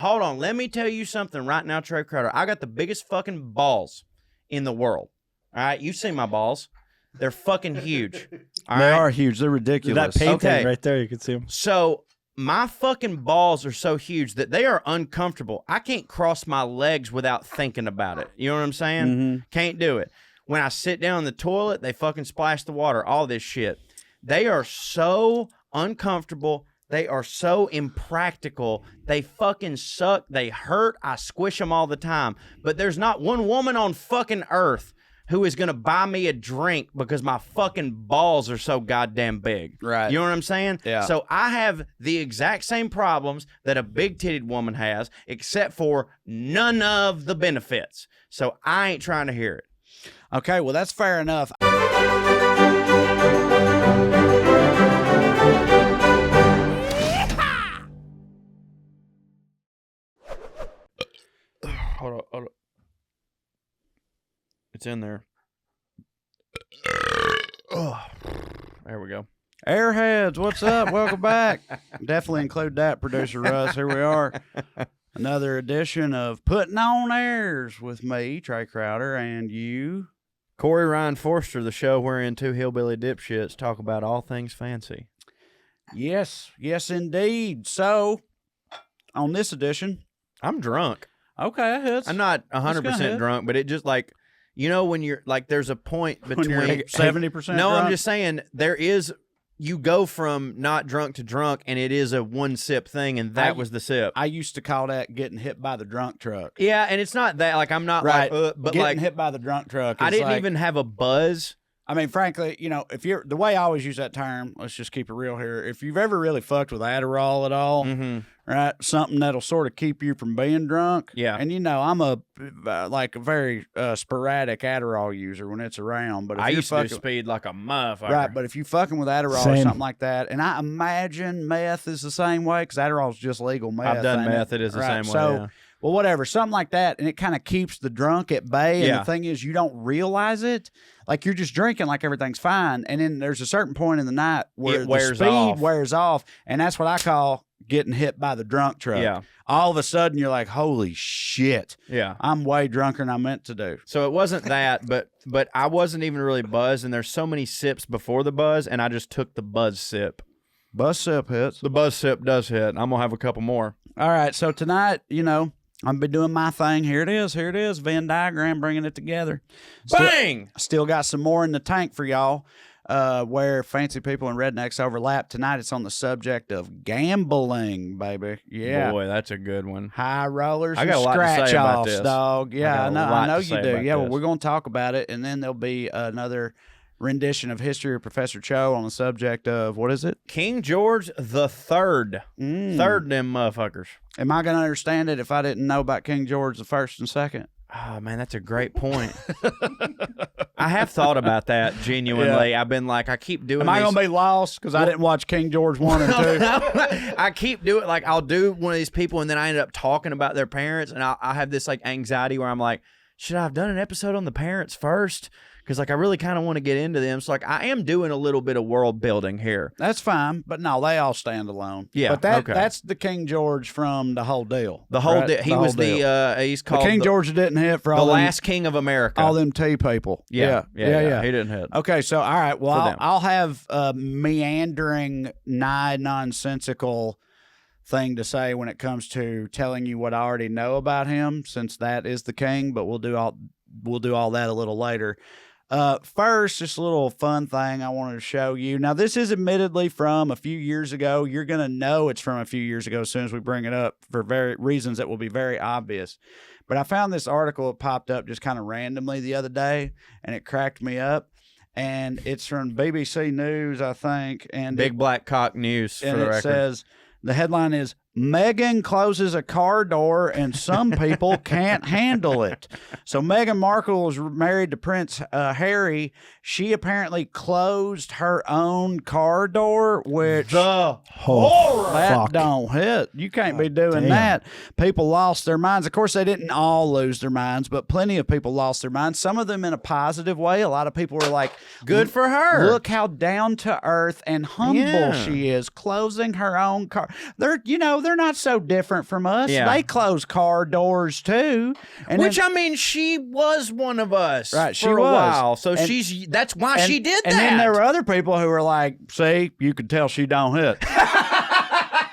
Hold on. Let me tell you something right now, Trae Crowder. I got the biggest fucking balls in the world. All right? You see my balls. They're fucking huge. All They right? are huge. They're ridiculous. That painting Okay. right there, you can see them. So my fucking balls are so huge that they are uncomfortable. I can't cross my legs without thinking about it. You know what I'm saying? Mm-hmm. Can't do it. When I sit down in the toilet, they fucking splash the water, all this shit. They are so uncomfortable. They are so impractical. They fucking suck. They hurt. I squish them all the time. But there's not one woman on fucking earth who is going to buy me a drink because my fucking balls are so goddamn big. Right. You know what I'm saying? Yeah. So I have the exact same problems that a big-titted woman has, except for none of the benefits. So I ain't trying to hear it. Okay, well, that's fair enough. Hold on. It's in there. Oh, there we go. Airheads, what's up? Welcome back. Definitely include that, Producer Russ. Here we are. Another edition of Puttin On Airs with me, Trae Crowder, and you. Corey Ryan Forrester, the show wherein two hillbilly dipshits talk about all things fancy. Yes, indeed. So, on this edition, I'm drunk. okay, I'm not 100% ahead. drunk, but it just like, you know, when you're like, there's a point between when you're 70%. No, drunk? I'm just saying there is. You go from not drunk to drunk, and it is a one sip thing, and that was the sip. I used to call that getting hit by the drunk truck. Yeah, and it's not that. Like I'm not Right, like, but getting like hit by the drunk truck. I is didn't like- even have a buzz. I mean, frankly, you know, if you're the way I always use that term, let's just keep it real here. If you've ever really fucked with Adderall at all, right, something that'll sort of keep you from being drunk. Yeah. And you know, I'm a very sporadic Adderall user when it's around. But if I you're used to do fucking, speed like a motherfucker. right, but if you fucking with Adderall or Same. something like that, and I imagine meth is the same way because Adderall's just legal meth. I've done ain't meth. It is the Right, same way. So, Yeah. well, whatever, something like that, and it kind of keeps the drunk at bay. And Yeah. the thing is, you don't realize it. Like you're just drinking like everything's fine, and then there's a certain point in the night where It wears the speed off. wears off, and that's what I call getting hit by the drunk truck. Yeah. All of a sudden, you're like, "Holy shit! Yeah. I'm way drunker than I meant to do." So it wasn't that, but I wasn't even really buzzed, and there's so many sips before the buzz, and I just took the buzz sip. Buzz sip hits. The buzz sip does hit. I'm gonna have a couple more. All right, so tonight, you know, I've been doing my thing. Here it is. Venn diagram, bringing it together. Bang! Still got some more in the tank for y'all. Where fancy people and rednecks overlap. Tonight it's on the subject of gambling, baby. Yeah. Boy, that's a good one. High rollers I got and a lot to say scratch about offs, this. dog. Yeah, got I a know, lot I know to you say do. about Yeah, well, this. we're going to talk about it, and then there'll be another rendition of history of Professor Cho on the subject of, what is it? King George the Third. Mm. Third them motherfuckers. Am I going to understand it if I didn't know about King George the First and Second? Oh, man, that's a great point. I have thought about that, genuinely. I've been like, I keep doing Am I these- going to be lost because I didn't watch King George 1 and 2? I keep doing like I'll do one of these people and then I end up talking about their parents and I have this like anxiety where I'm like, should I have done an episode on the parents first? Because like I really kind of want to get into them. So like I am doing a little bit of world building here. That's fine, but no, they all stand alone. Yeah, but okay. that's the King George from the whole deal. The whole right? deal. He The was whole deal. He's the called King George that didn't hit for the all them, last king of America. all them tea people. yeah. Yeah. He didn't hit. Okay, so all right, well, For them. I'll have a meandering, nonsensical thing to say when it comes to telling you what I already know about him, since that is the king. But we'll do all that a little later. First, just a little fun thing I wanted to show you. Now, this is admittedly from a few years ago. You're going to know it's from a few years ago as soon as we bring it up for reasons that will be very obvious. But I found this article that popped up just kind of randomly the other day, and it cracked me up. And it's from BBC News, I think. And Big Black Cock News, for and the it record. says, the headline is, Meghan closes a car door and some people can't handle it. So Meghan Markle is married to Prince Harry. She apparently closed her own car door, which The Oh, that fuck. don't hit. You can't be doing damn. that. People lost their minds. Of course, they didn't all lose their minds, but plenty of people lost their minds. Some of them in a positive way. A lot of people were like, Good for her. Look how down to earth and humble Yeah. she is, closing her own car. They're they're not so different from us. Yeah. They close car doors too. And Which, I mean, she was one of us Right, she for a was. while. So And- that's why she did that. And then there were other people who were like, see, you could tell she don't hit.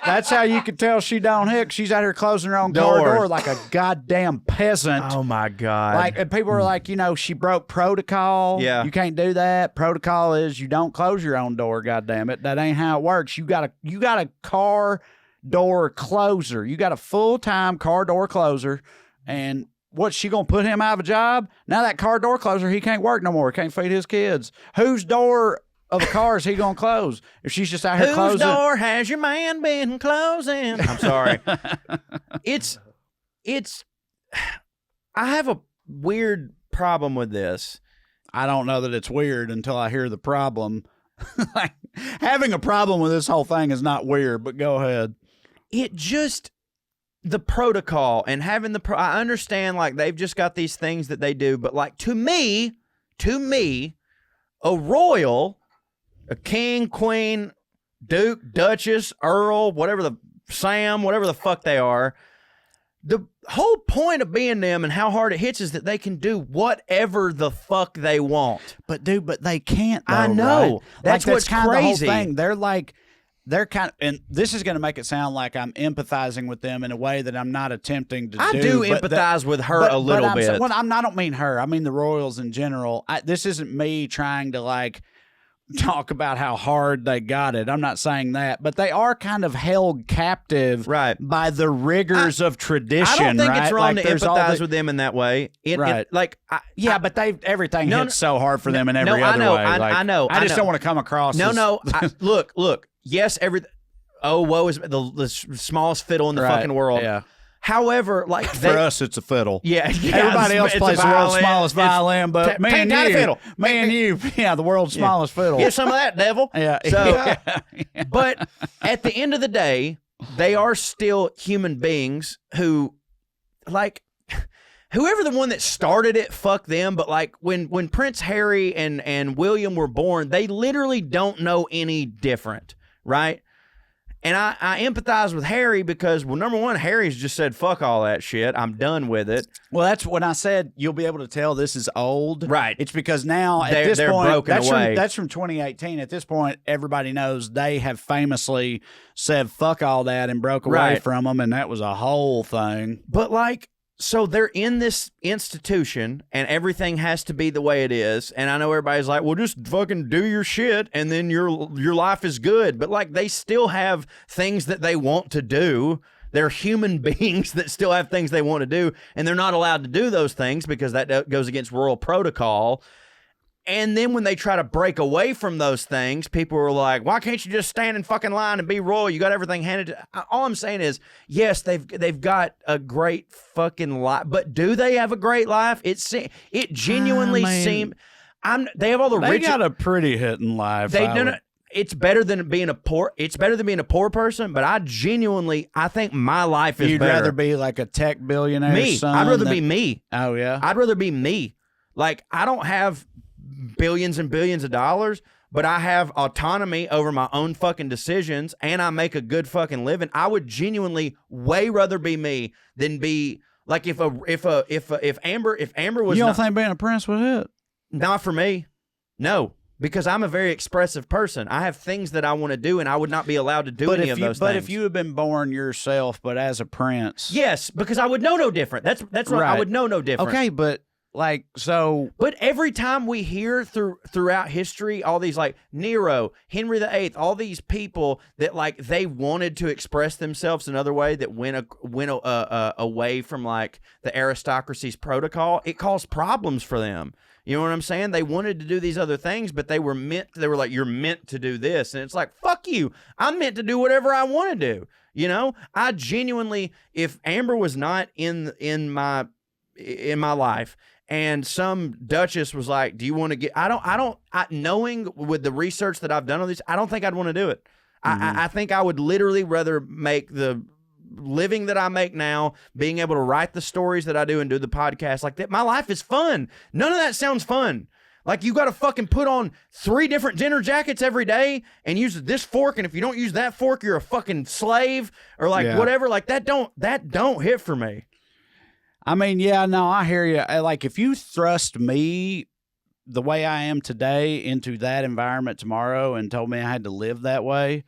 That's how you could tell she don't hit. She's out here closing her own car door like a goddamn peasant. Oh, my God. Like, and people were like, she broke protocol. Yeah. You can't do that. Protocol is you don't close your own door, goddamn it. That ain't how it works. You got a car door closer. You got a full-time car door closer. And what's she gonna put him out of a job? Now that car door closer, he can't work no more. Can't feed his kids. Whose door of a car is he gonna close if she's just out here closing? Whose door has your man been closing? I'm sorry. It's. I have a weird problem with this. I don't know that it's weird until I hear the problem. Like, having a problem with this whole thing is not weird, but go ahead. The protocol and having I understand, like, they've just got these things that they do, but, like, to me, a royal, a king, queen, duke, duchess, earl, whatever the fuck they are, the whole point of being them and how hard it hits is that they can do whatever the fuck they want. But they can't, though, I know. right? That's what's kind crazy. Of the whole thing. They're kind of, and this is going to make it sound like I'm empathizing with them in a way that I'm not attempting to do. I do empathize with her a little bit. I don't mean her. I mean the royals in general. This isn't me trying to, like, talk about how hard they got it. I'm not saying that, but they are kind of held captive by the rigors of tradition. I don't think it's wrong like, to empathize with them in that way. But everything hits so hard for them in every other way. I know. I just don't want to come across. Look. Yes, woe is the smallest fiddle in the fucking world. Yeah. However, like, for us, it's a fiddle. Yeah. Everybody else plays the world's smallest violin, but me and you, the world's smallest fiddle. Get some of that, devil. Yeah. So, but at the end of the day, they are still human beings who, like, whoever the one that started it, fuck them. But, like, when Prince Harry and William were born, they literally don't know any different, right? And I empathize with Harry because, well, number one, Harry's just said, fuck all that shit. I'm done with it. Well, that's when I said you'll be able to tell this is old. Right. It's because now at this point, broken away. That's from 2018. At this point, everybody knows they have famously said fuck all that and broke away from them, and that was a whole thing. But, like, so they're in this institution and everything has to be the way it is. And I know everybody's like, well, just fucking do your shit and then your life is good. But, like, they still have things that they want to do. They're human beings that still have things they want to do. And they're not allowed to do those things because that goes against royal protocol. And then when they try to break away from those things, people are like, why can't you just stand in fucking line and be royal? You got everything handed to... All I'm saying is, yes, they've got a great fucking life, but do they have a great life? It genuinely seems... They have all the rich... They got a pretty hitting life. It's better than being a poor person, but I think my life is better. You'd rather be like a tech billionaire son? I'd rather be me. Oh, yeah? I'd rather be me. Like, I don't have billions and billions of dollars, but I have autonomy over my own fucking decisions and I make a good fucking living. I would genuinely way rather be me than be like if Amber was... You don't think being a prince would hit? Not for me. No, because I'm a very expressive person. I have things that I want to do and I would not be allowed to do any of those things. But if you had been born yourself, but as a prince... Yes, because I would know no different. That's what I would know no different. Okay, but... Like, so... But every time we hear throughout history, all these, like, Nero, Henry VIII, all these people that, like, they wanted to express themselves another way that went away from, like, the aristocracy's protocol, it caused problems for them. You know what I'm saying? They wanted to do these other things, but they were like, you're meant to do this. And it's like, fuck you. I'm meant to do whatever I want to do. You know? I genuinely, if Amber was not in my life, and some duchess was like, do you want to get... knowing with the research that I've done on this, I don't think I'd want to do it. Mm-hmm. I think I would literally rather make the living that I make now, being able to write the stories that I do and do the podcast like that. My life is fun. None of that sounds fun. Like, you got to fucking put on 3 different dinner jackets every day and use this fork, and if you don't use that fork, you're a fucking slave, or like whatever. Like, that don't hit for me. I mean, yeah, no, I hear you. Like, if you thrust me the way I am today into that environment tomorrow and told me I had to live that way,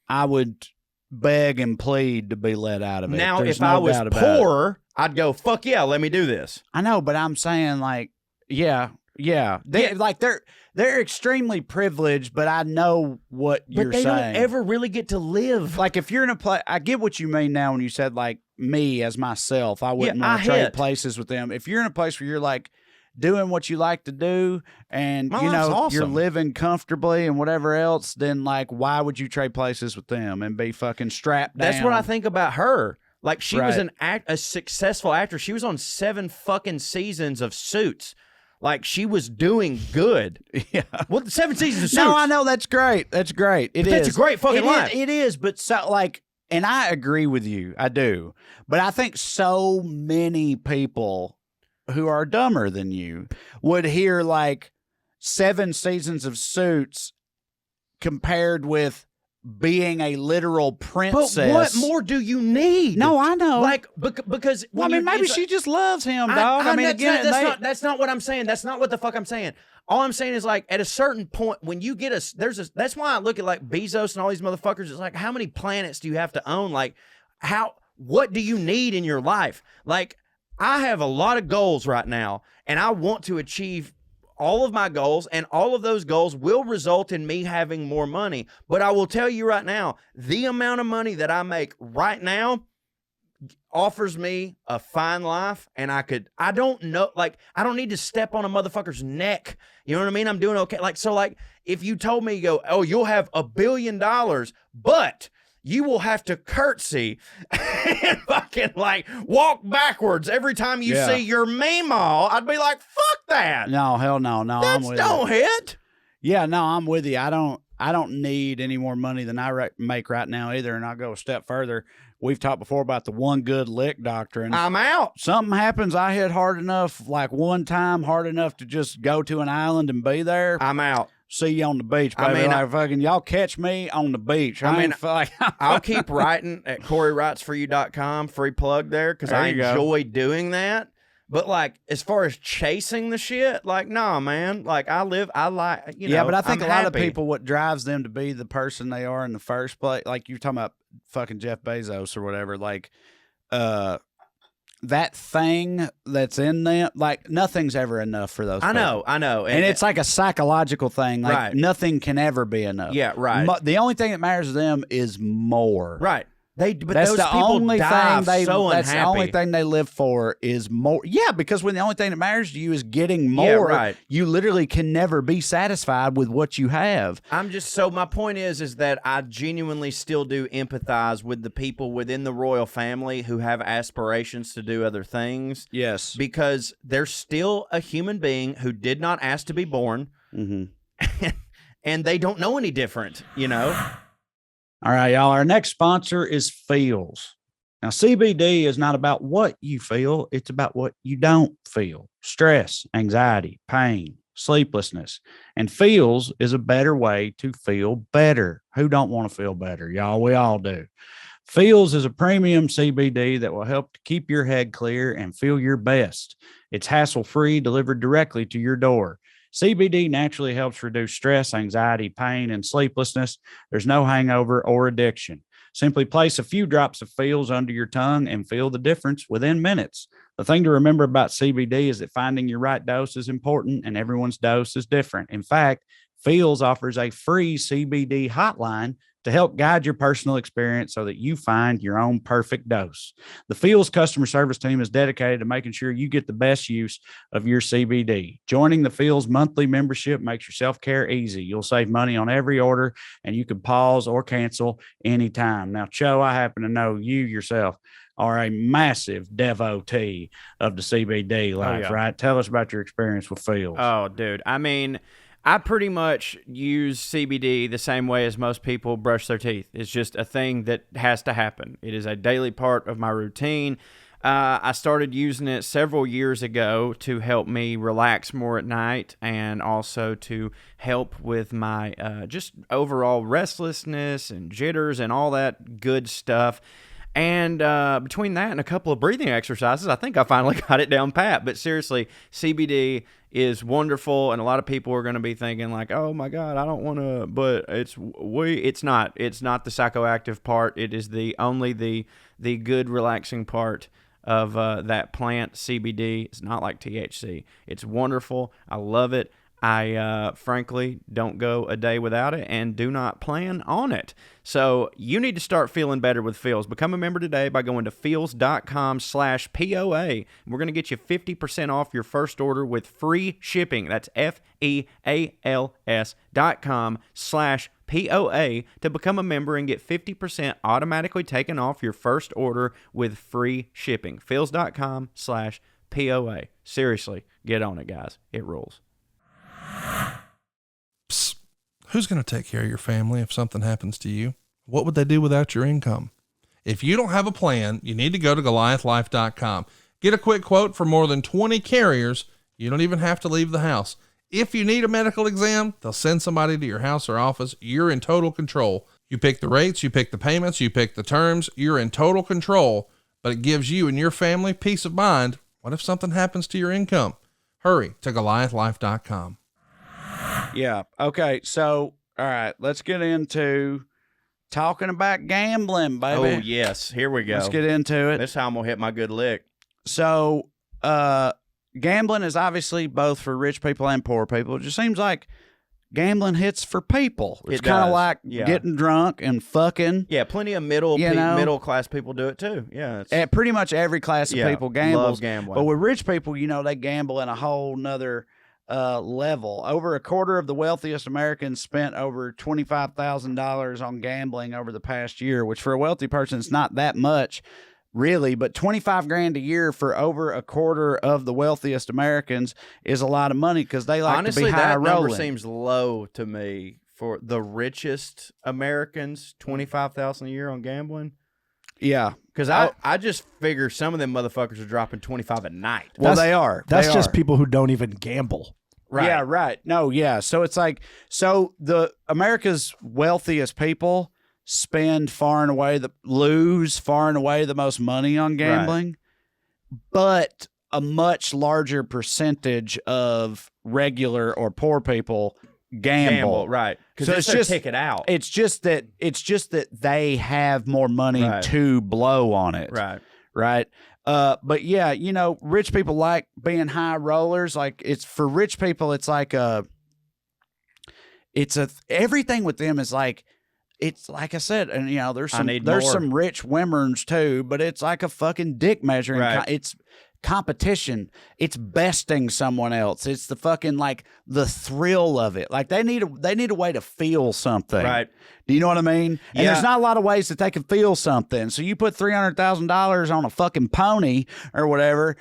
I would beg and plead to be let out of it. Now, There's if no I was doubt about poor, I'd go, fuck yeah, let me do this. I know, but I'm saying, like, yeah. Like, they're extremely privileged, but I know what you're saying. But they don't ever really get to live. Like, if you're in a place, I get what you mean now when you said, like, me as myself, I wouldn't want to trade places with them. If you're in a place where you're, like, doing what you like to do and, you know, awesome. You're living comfortably and whatever else, then, like, why would you trade places with them and be fucking strapped down? That's what I think about her. Like, she was a successful actress. She was on 7 fucking seasons of Suits. Like, she was doing good. Yeah. Well, 7 seasons of Suits. No, I know. That's great. That's great. It's a great fucking life. It is, but so, like, and I agree with you. I do. But I think so many people who are dumber than you would hear, like, 7 seasons of Suits compared with being a literal princess. But what more do you need? No, I know. Like, because I mean, maybe she just loves him, dog. I mean, again, that's not what I'm saying. That's not what the fuck I'm saying. All I'm saying is, like, at a certain point, when you get that's why I look at, like, Bezos and all these motherfuckers. It's like, how many planets do you have to own? Like, what do you need in your life? Like, I have a lot of goals right now, and I want to achieve all of my goals, and all of those goals will result in me having more money. But I will tell you right now, the amount of money that I make right now offers me a fine life, and I don't know, like, I don't need to step on a motherfucker's neck. You know what I mean? I'm doing okay. Like, so, like, if you told me, oh, you'll have $1 billion, but you will have to curtsy and fucking, like, walk backwards every time you see your meemaw, I'd be like, fuck that. No, hell no. I'm with you. Don't hit. Yeah, no, I'm with you. I don't need any more money than I make right now either, and I'll go a step further. We've talked before about the one good lick doctrine. I'm out. Something happens, I hit hard enough, like one time, hard enough to just go to an island and be there. I'm out. See you on the beach, baby. I mean, like, fucking, y'all catch me on the beach. I'll keep writing at CoreyWritesForYou.com, free plug there, because I enjoy doing that. But, like, as far as chasing the shit, like, nah, man. Like, I like, you know. Yeah, but I think I'm a lot happy. of people, what drives them to be the person they are in the first place, like you're talking about fucking Jeff Bezos or whatever, like, that thing that's in them, like, nothing's ever enough for those people. I know. And it's like a psychological thing. Like, nothing can ever be enough. Yeah, right. The only thing that matters to them is more. Right. But that's those the people only die thing so unhappy. That's the only thing they live for is more. Yeah, because when the only thing that matters to you is getting more, you literally can never be satisfied with what you have. My point is that I genuinely still do empathize with the people within the royal family who have aspirations to do other things. Yes. Because they're still a human being who did not ask to be born. Mm-hmm. And they don't know any different, you know? All right, y'all. Our next sponsor is Feels. Now, CBD is not about what you feel. It's about what you don't feel. Stress, anxiety, pain, sleeplessness. And Feels is a better way to feel better. Who don't want to feel better, y'all? We all do. Feels is a premium CBD that will help to keep your head clear and feel your best. It's hassle-free, delivered directly to your door. CBD naturally helps reduce stress, anxiety, pain, and sleeplessness. There's no hangover or addiction. Simply place a few drops of Feels under your tongue and feel the difference within minutes. The thing to remember about CBD is that finding your right dose is important, and everyone's dose is different. In fact, Feels offers a free CBD hotline to help guide your personal experience so that you find your own perfect dose. The Feels customer service team is dedicated to making sure you get the best use of your CBD. Joining the Feels monthly membership makes your self-care easy. You'll save money on every order, and you can pause or cancel anytime. Now, Cho, I happen to know you yourself are a massive devotee of the CBD life, right? Tell us about your experience with Feels. Oh, dude. I mean, I pretty much use CBD the same way as most people brush their teeth. It's just a thing that has to happen. It is a daily part of my routine. I started using it several years ago to help me relax more at night and also to help with my just overall restlessness and jitters and all that good stuff. And between that and a couple of breathing exercises, I think I finally got it down pat. But seriously, CBD is wonderful, and a lot of people are going to be thinking like, "Oh my God, I don't want to," but it's not. It's not the psychoactive part. It is only the good relaxing part of that plant. CBD. It's not like THC. It's wonderful. I love it. I frankly don't go a day without it and do not plan on it. So you need to start feeling better with Feels. Become a member today by going to feels.com/POA. We're going to get you 50% off your first order with free shipping. That's FEALS.com/POA to become a member and get 50% automatically taken off your first order with free shipping. Feels.com/POA. Seriously, get on it, guys. It rules. Psst. Who's going to take care of your family if something happens to you? What would they do without your income? If you don't have a plan, you need to go to GoliathLife.com. Get a quick quote for more than 20 carriers. You don't even have to leave the house. If you need a medical exam, they'll send somebody to your house or office. You're in total control. You pick the rates, you pick the payments, you pick the terms. You're in total control, but it gives you and your family peace of mind. What if something happens to your income? Hurry to GoliathLife.com. Yeah. Okay. So, all right, let's get into talking about gambling, baby. Oh, yes. Here we go. Let's get into it. This time I'm going to hit my good lick. So, gambling is obviously both for rich people and poor people. It just seems like gambling hits for people. It's kind of like getting drunk and fucking. Yeah, plenty of middle class people do it too. Yeah, pretty much every class of people gambles. Love gambling. But with rich people, they gamble in a whole nother level. Over a quarter of the wealthiest Americans spent over $25,000 on gambling over the past year, which for a wealthy person is not that much, really. But $25,000 a year for over a quarter of the wealthiest Americans is a lot of money because they like to be high rolling. Honestly, that number seems low to me for the richest Americans. $25,000 a year on gambling. Yeah, because I just figure some of them motherfuckers are dropping 25 a night. Well, they are. That's just people who don't even gamble. Right. Yeah, right. No, yeah. So it's like, the America's wealthiest people lose far and away the most money on gambling, but a much larger percentage of regular or poor people gamble. Right. So it's just ticket out. It's just that they have more money to blow on it. Right. But yeah, rich people like being high rollers. Like for rich people, it's like everything with them is like, it's like I said, and there's some rich women's too, but it's like a fucking dick measuring. It's competition. It's besting someone else. It's the fucking like the thrill of it. Like they need a way to feel something. Right. Do you know what I mean? And there's not a lot of ways that they can feel something. So you put $300,000 on a fucking pony or whatever,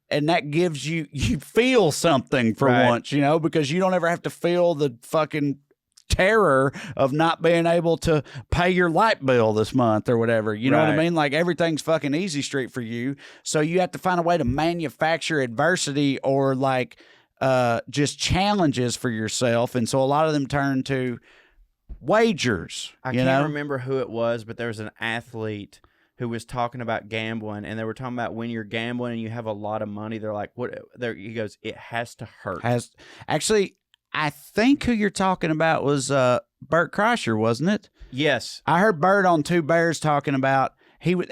and that gives you feel something for once, because you don't ever have to feel the fucking terror of not being able to pay your light bill this month or whatever. You know what I mean? Like everything's fucking easy street for you. So you have to find a way to manufacture adversity or just challenges for yourself. And so a lot of them turn to wagers. I can't remember who it was, but there was an athlete who was talking about gambling, and they were talking about when you're gambling and you have a lot of money, they're like, what? He goes, it has to hurt. Actually, I think who you're talking about was Bert Kreischer, wasn't it? Yes. I heard Bert on Two Bears talking about he was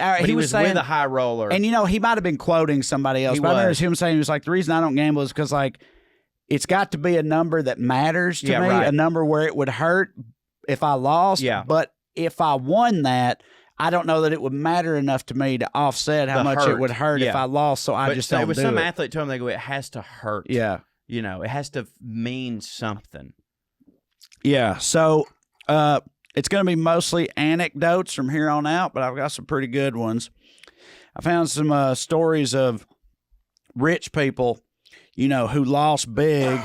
saying with a high roller. And he might have been quoting somebody else. But I remember him saying, he was like, the reason I don't gamble is because it's got to be a number that matters to me, a number where it would hurt if I lost. Yeah. But if I won that, I don't know that it would matter enough to me to offset how much it would hurt if I lost. So I just don't do it. But some athlete told him, they go, it has to hurt. Yeah. It has to mean something. Yeah. So it's going to be mostly anecdotes from here on out, but I've got some pretty good ones. I found some stories of rich people, who lost big.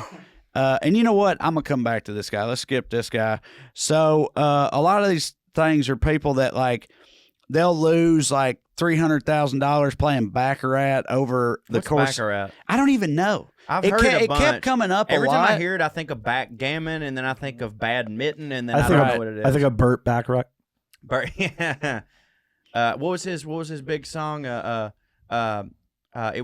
And you know what? I'm going to come back to this guy. Let's skip this guy. So a lot of these things are people that they'll lose like $300,000 playing baccarat over the What's course. Baccarat? I don't even know. I've It heard ke- a it bunch. kept coming up Every a time lot. I hear it, I think of backgammon, and then I think of badminton, and then I, I think don't know what it is. I think of Burt Bacharach. But what was his big song? It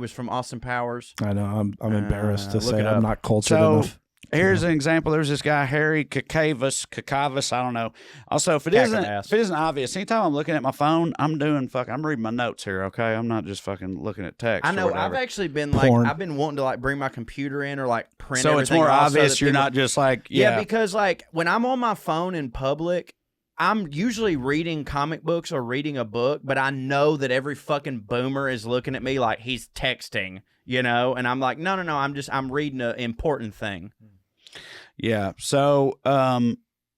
was from Austin Powers. I know. I'm embarrassed to look say it I'm up. not cultured So enough. here's an example. There's this guy Harry Kakavas. I don't know. Also, if it Kakavas. isn't obvious, anytime I'm looking at my phone, I'm reading my notes here. Okay, I'm not just fucking looking at text. I know. Or whatever. I've actually been Porn. I've been wanting to like bring my computer in or like print. So it's everything more off so obvious that you're people- not just like Yeah, because like when I'm on my phone in public, I'm usually reading comic books or reading a book, but I know that every fucking boomer is looking at me like he's texting, you know, and I'm like, no, I'm reading an important thing. Yeah. So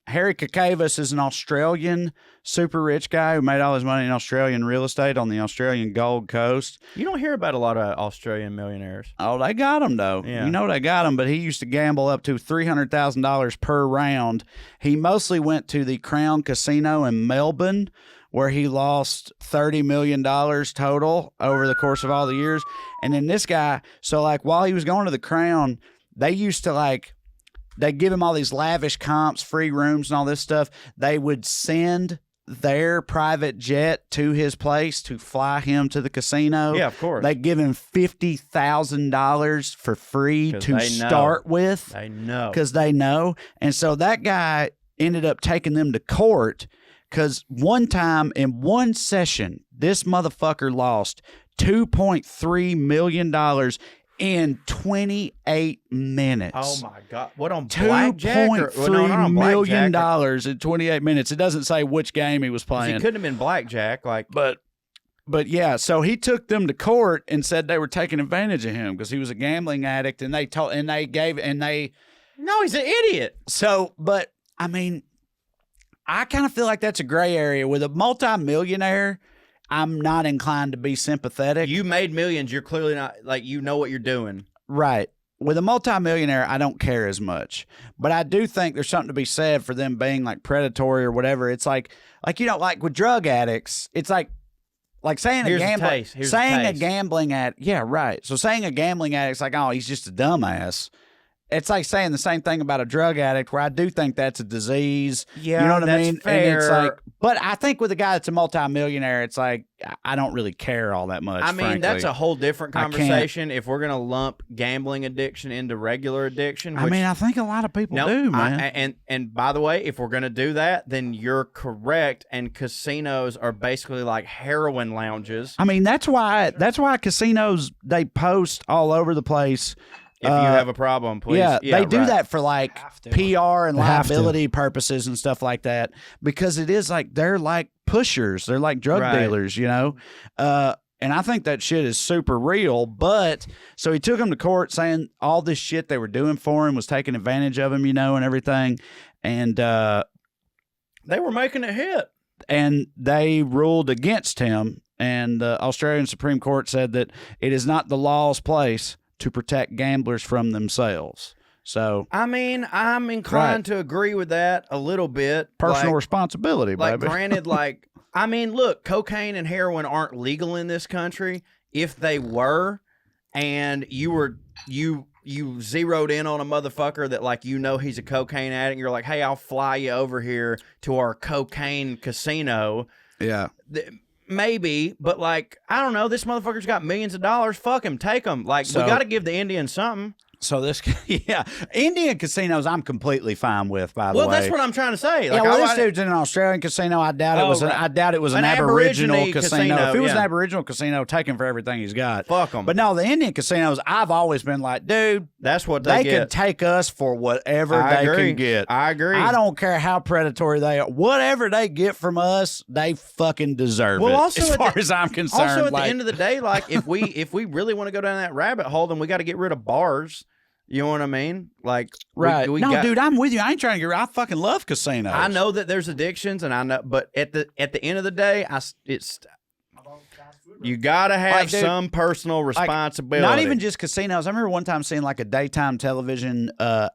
Harry Kakavas is an Australian super rich guy who made all his money in Australian real estate on the Australian Gold Coast. You don't hear about a lot of Australian millionaires. Oh, they got him though. Yeah. You know they got him, but he used to gamble up to $300,000 per round. He mostly went to the Crown Casino in Melbourne, where he lost $30 million total over the course of all the years. And then this guy, so like while he was going to the Crown, they used to like, they give him all these lavish comps, free rooms and all this stuff. They would send their private jet to his place to fly him to the casino. Yeah, of course. They give him $50,000 for free 'Cause to they know. start with I know. because they know. And so that guy ended up taking them to court because one time in one session, this motherfucker lost $2.3 million in 28 minutes. Oh my God! What on blackjack? Or, $2.3 well, no, not on million blackjack. in 28 minutes. It doesn't say which game he was 'Cause playing. He couldn't have been blackjack. Like, But yeah, so he took them to court and said they were taking advantage of him because he was a gambling addict, and they no, he's an idiot. So, but I mean, I kind of feel like that's a gray area with a multimillionaire. I'm not inclined to be sympathetic. You made millions. You're clearly not like you know what you're doing. Right. With a multimillionaire, I don't care as much. But I do think there's something to be said for them being like predatory or whatever. It's like you know, like with drug addicts, it's like saying Here's a the gambling taste. Here's the saying a taste. gambling addict. Yeah, right. So saying a gambling addict's like, oh, he's just a dumbass. It's like saying the same thing about a drug addict, where I do think that's a disease. Yeah, you know what I that's mean? fair. And it's like, but I think with a guy that's a multimillionaire, it's like I don't really care all that much. I mean, frankly. that's a whole different I can't- conversation. If we're gonna lump gambling addiction into regular addiction, I which, mean, I think a lot of people no, do, man. and by the way, if we're gonna do that, then you're correct. And casinos are basically like heroin lounges. I mean, that's why casinos, they post all over the place. If you have a problem, please. Yeah, they do right. that for like PR and They have to. liability purposes and stuff like that, because it is like they're like pushers, they're like drug Right. dealers, you know. And I think that shit is super real. But so he took him to court saying all this shit they were doing for him was taking advantage of him, you know, and everything. And They were making a hit. and they ruled against him. And the Australian Supreme Court said that it is not the law's place to protect gamblers from themselves. So I mean, I'm inclined to agree with that a little bit. personal Like- responsibility, Like, baby. granted, like, I mean, look, cocaine and heroin aren't legal in this country. If they were, and you zeroed in on a motherfucker that, like, you know he's a cocaine addict, you're like, hey, I'll fly you over here to our cocaine casino. Yeah. Maybe, but, like, I don't know. This motherfucker's got millions of dollars. Fuck him. Take him. Like, So- we got to give the Indians something. So this, yeah, Indian casinos, I'm completely fine with. By the way, Well, that's what I'm trying to say. Yeah, Like, well, I- this dude's in an Australian casino. I doubt it Oh, was. right. I doubt it was an An Aboriginal Aborigine casino. casino, If it was an yeah. Aboriginal casino, take him for everything he's got. Fuck them. But no, the Indian casinos, I've always been like, dude, That's what they they can get. take us for whatever I they agree. can get. I agree. I don't care how predatory they are. Whatever they get from us, they fucking deserve Well, it. also as at far the- as I'm concerned. Also, at like, the end of the day, like if we really want to go down that rabbit hole, then we got to get rid of bars. You know what I mean? Like, right? We no, got, dude, I'm with you. I ain't trying to get. I fucking love casinos. I know that there's addictions, and I know, but at the end of the day, you got to have Like, dude, some personal responsibility. Not even just casinos. I remember one time seeing like a daytime television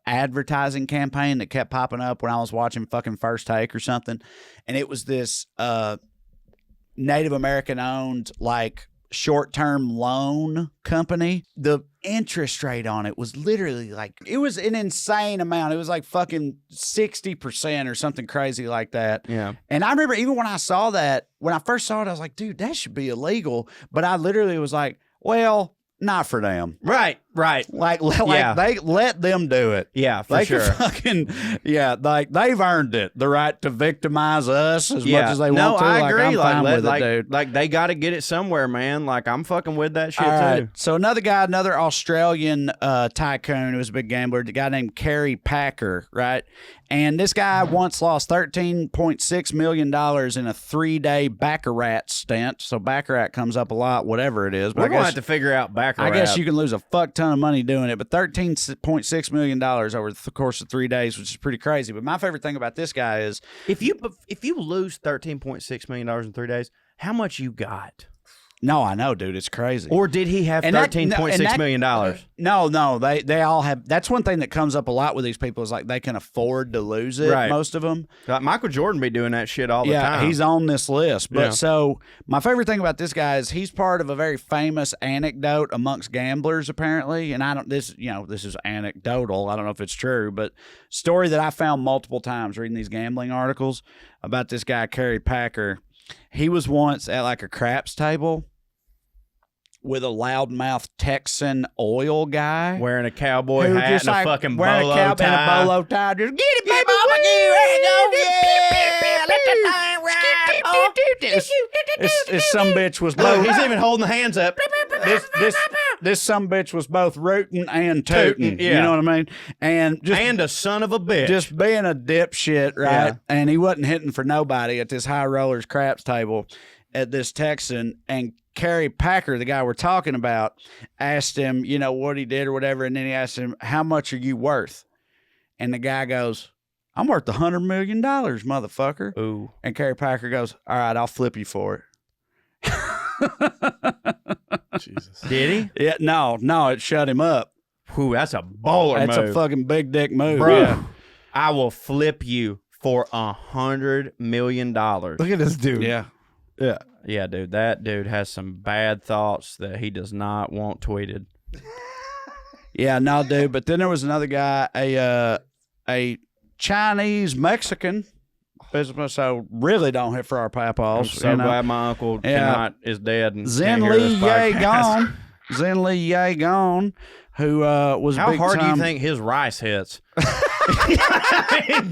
advertising campaign that kept popping up when I was watching fucking First Take or something, and it was this Native American owned like short-term loan company. The interest rate on it was literally like, it was an insane amount. It was like fucking 60% or something crazy like that. Yeah. And I remember even when I saw that, when I first saw it, I was like, dude, that should be illegal. But I literally was like, well, not for them. Right. Like Yeah. they let them do it. Yeah, for They sure. could fucking, like they've earned it, the right to victimize us as much as they want to. I agree. I'm fine with like, it, dude. like they got to get it somewhere, man. Like I'm fucking with that shit All right. too. So another Australian tycoon who was a big gambler, the guy named Kerry Packer, right? And this guy once lost $13.6 million in a 3-day Baccarat stint. So Baccarat comes up a lot, whatever it is. But We're going to have to figure out Baccarat. I guess you can lose a fuck ton of money doing it, but $13.6 million over the course of 3 days, which is pretty crazy. But my favorite thing about this guy is If you lose $13.6 million in 3 days, how much you got? no, I know, dude, it's crazy. Or did he have And that- $13.6 million? No, they all have. That's one thing that comes up a lot with these people is like they can afford to lose it. Right. Most of them. Like Michael Jordan be doing that shit all the time. He's on this list. But Yeah. so my favorite thing about this guy is he's part of a very famous anecdote amongst gamblers, apparently. And I don't this is anecdotal. I don't know if it's true, but story that I found multiple times reading these gambling articles about this guy, Kerry Packer. He was once at like a craps table with a loudmouth Texan oil guy. wearing a cowboy Who hat just, and a like, fucking wearing bolo a cowboy and tie. a bolo tie. Just get it, baby, mama, get it. Let the thing ride. This some bitch was Look, both. he's even holding the hands up. This some bitch was both rooting and tooting. Tooting, yeah. You know what I mean? And just And a son of a bitch. just being a dipshit, right? Yeah. And he wasn't hitting for nobody at this high rollers craps table at this Texan. And Kerry Packer, the guy we're talking about, asked him, what he did or whatever. And then he asked him, how much are you worth? And the guy goes, I'm worth $100 million, motherfucker. Ooh. And Kerry Packer goes, all right, I'll flip you for it. Jesus. Did he? Yeah, no, it shut him up. Whew, that's a baller That's move. a fucking big dick move. Bro, Yeah. I will flip you for $100 million. Look at this dude. Yeah. Yeah. Yeah, dude, that dude has some bad thoughts that he does not want tweeted. Yeah, no, dude. But then there was another guy, a Chinese Mexican. So really don't hit for our I'm papaws. so glad my uncle is dead. And Zen can't hear Li this Ye podcast. gone. Zen Li Ye gone. Who was How big hard do you time. think his rice hits?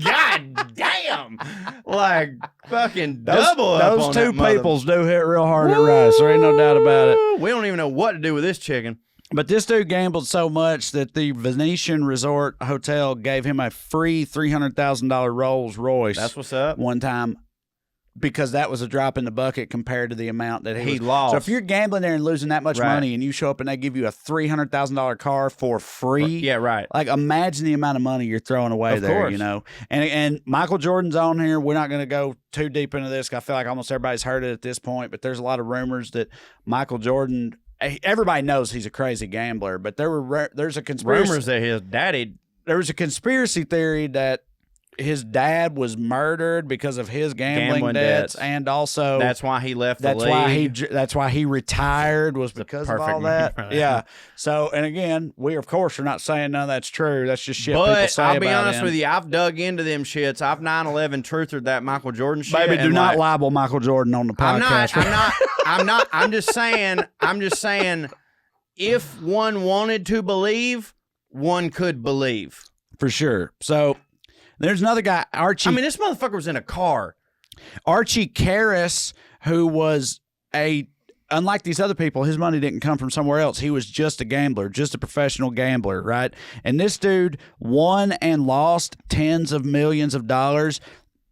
God damn! Like fucking double up Those on two that mother- peoples do hit real hard at rice. There ain't no doubt about it. Woo! We don't even know what to do with this chicken. But this dude gambled so much that the Venetian Resort Hotel gave him a free $300,000 Rolls Royce. That's what's up. one time because that was a drop in the bucket compared to the amount that He was. lost. So if you're gambling there and losing that much Right. money and you show up and they give you a $300,000 car for free, Yeah, right. like imagine the amount of money you're throwing away Of there, course. And Michael Jordan's on here. We're not going to go too deep into this 'cause I feel like almost everybody's heard it at this point, but there's a lot of rumors that Michael Jordan, everybody knows he's a crazy gambler, but there's a conspiracy. Rumors that his daddy. There was a conspiracy theory that his dad was murdered because of his gambling debts, and also That's why he left the that's league. why he retired was because of all perfect that. name for that. Yeah. So, and again, we of course are not saying none of that's true. That's just shit people But say I'll be about honest him. with you, I've dug into them shits. I've 9/11 truthered that Michael Jordan shit. Baby, do and, not like, libel Michael Jordan on the podcast. I'm not. I'm just saying. If one wanted to believe, one could believe. For sure. So there's another guy, Archie. I mean, this motherfucker was in a car. Archie Karras, who was unlike these other people, his money didn't come from somewhere else. He was just a gambler, just a professional gambler, right? And this dude won and lost tens of millions of dollars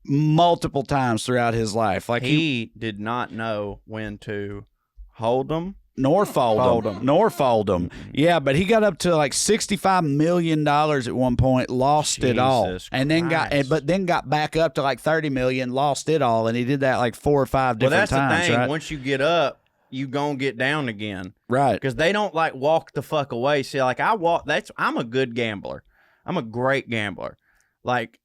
multiple times throughout his life. Like He did not know when to hold them. nor fold them. Yeah, but he got up to like $65 million at one point, lost it all, Jesus and then Christ. got back up to like 30 million, lost it all, and he did that like 4 or 5 Well, different that's times. the thing. Right? Once you get up, you gonna get down again. Right. Because they don't like walk the fuck away. See, like I'm a good gambler. I'm a great gambler. Like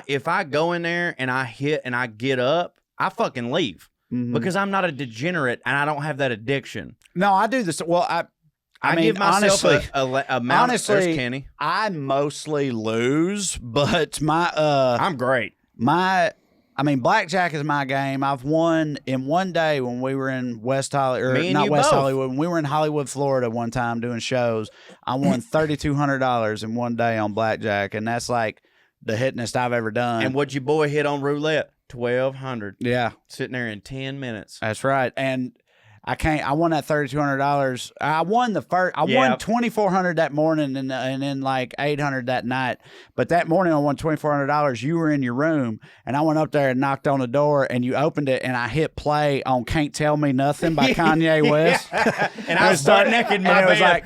if I go in there and I hit and I get up, I fucking leave. because I'm not a degenerate and I don't have that addiction. No, I do this. Well, I mean, give myself honestly, a amount. honestly, There's Kenny. I mostly lose, but I'm great. I mean, blackjack is my game. I've won in one day when we were in West Hollywood, Me and not you West both. Hollywood. When we were in Hollywood, Florida, one time doing shows, I won $3,200 in one day on blackjack, and that's like the hittingest I've ever done. And what'd your boy hit on roulette? 1,200. Yeah, Sitting there in 10 minutes. that's right. And I won that $3,200. I won the first. I won $2,400 that morning, and then like $800 that night. But that morning I won $2,400. You were in your room, and I went up there and knocked on the door, and you opened it, and I hit play on "Can't Tell Me Nothing" by Kanye West. And I was butt naked in my and it was bed. like,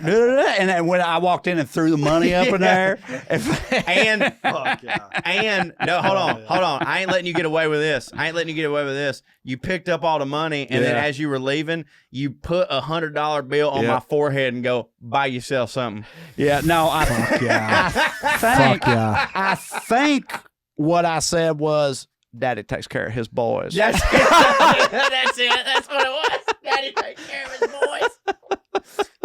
and then when I walked in and threw the money up in there, And no, hold on. I ain't letting you get away with this. You picked up all the money, and then as you were leaving, you put $100 bill on my forehead and go, buy yourself something. yeah, no, I Yeah. I think what I said was, Daddy takes care of his boys. That's it. That's what it was. Daddy takes care of his boys.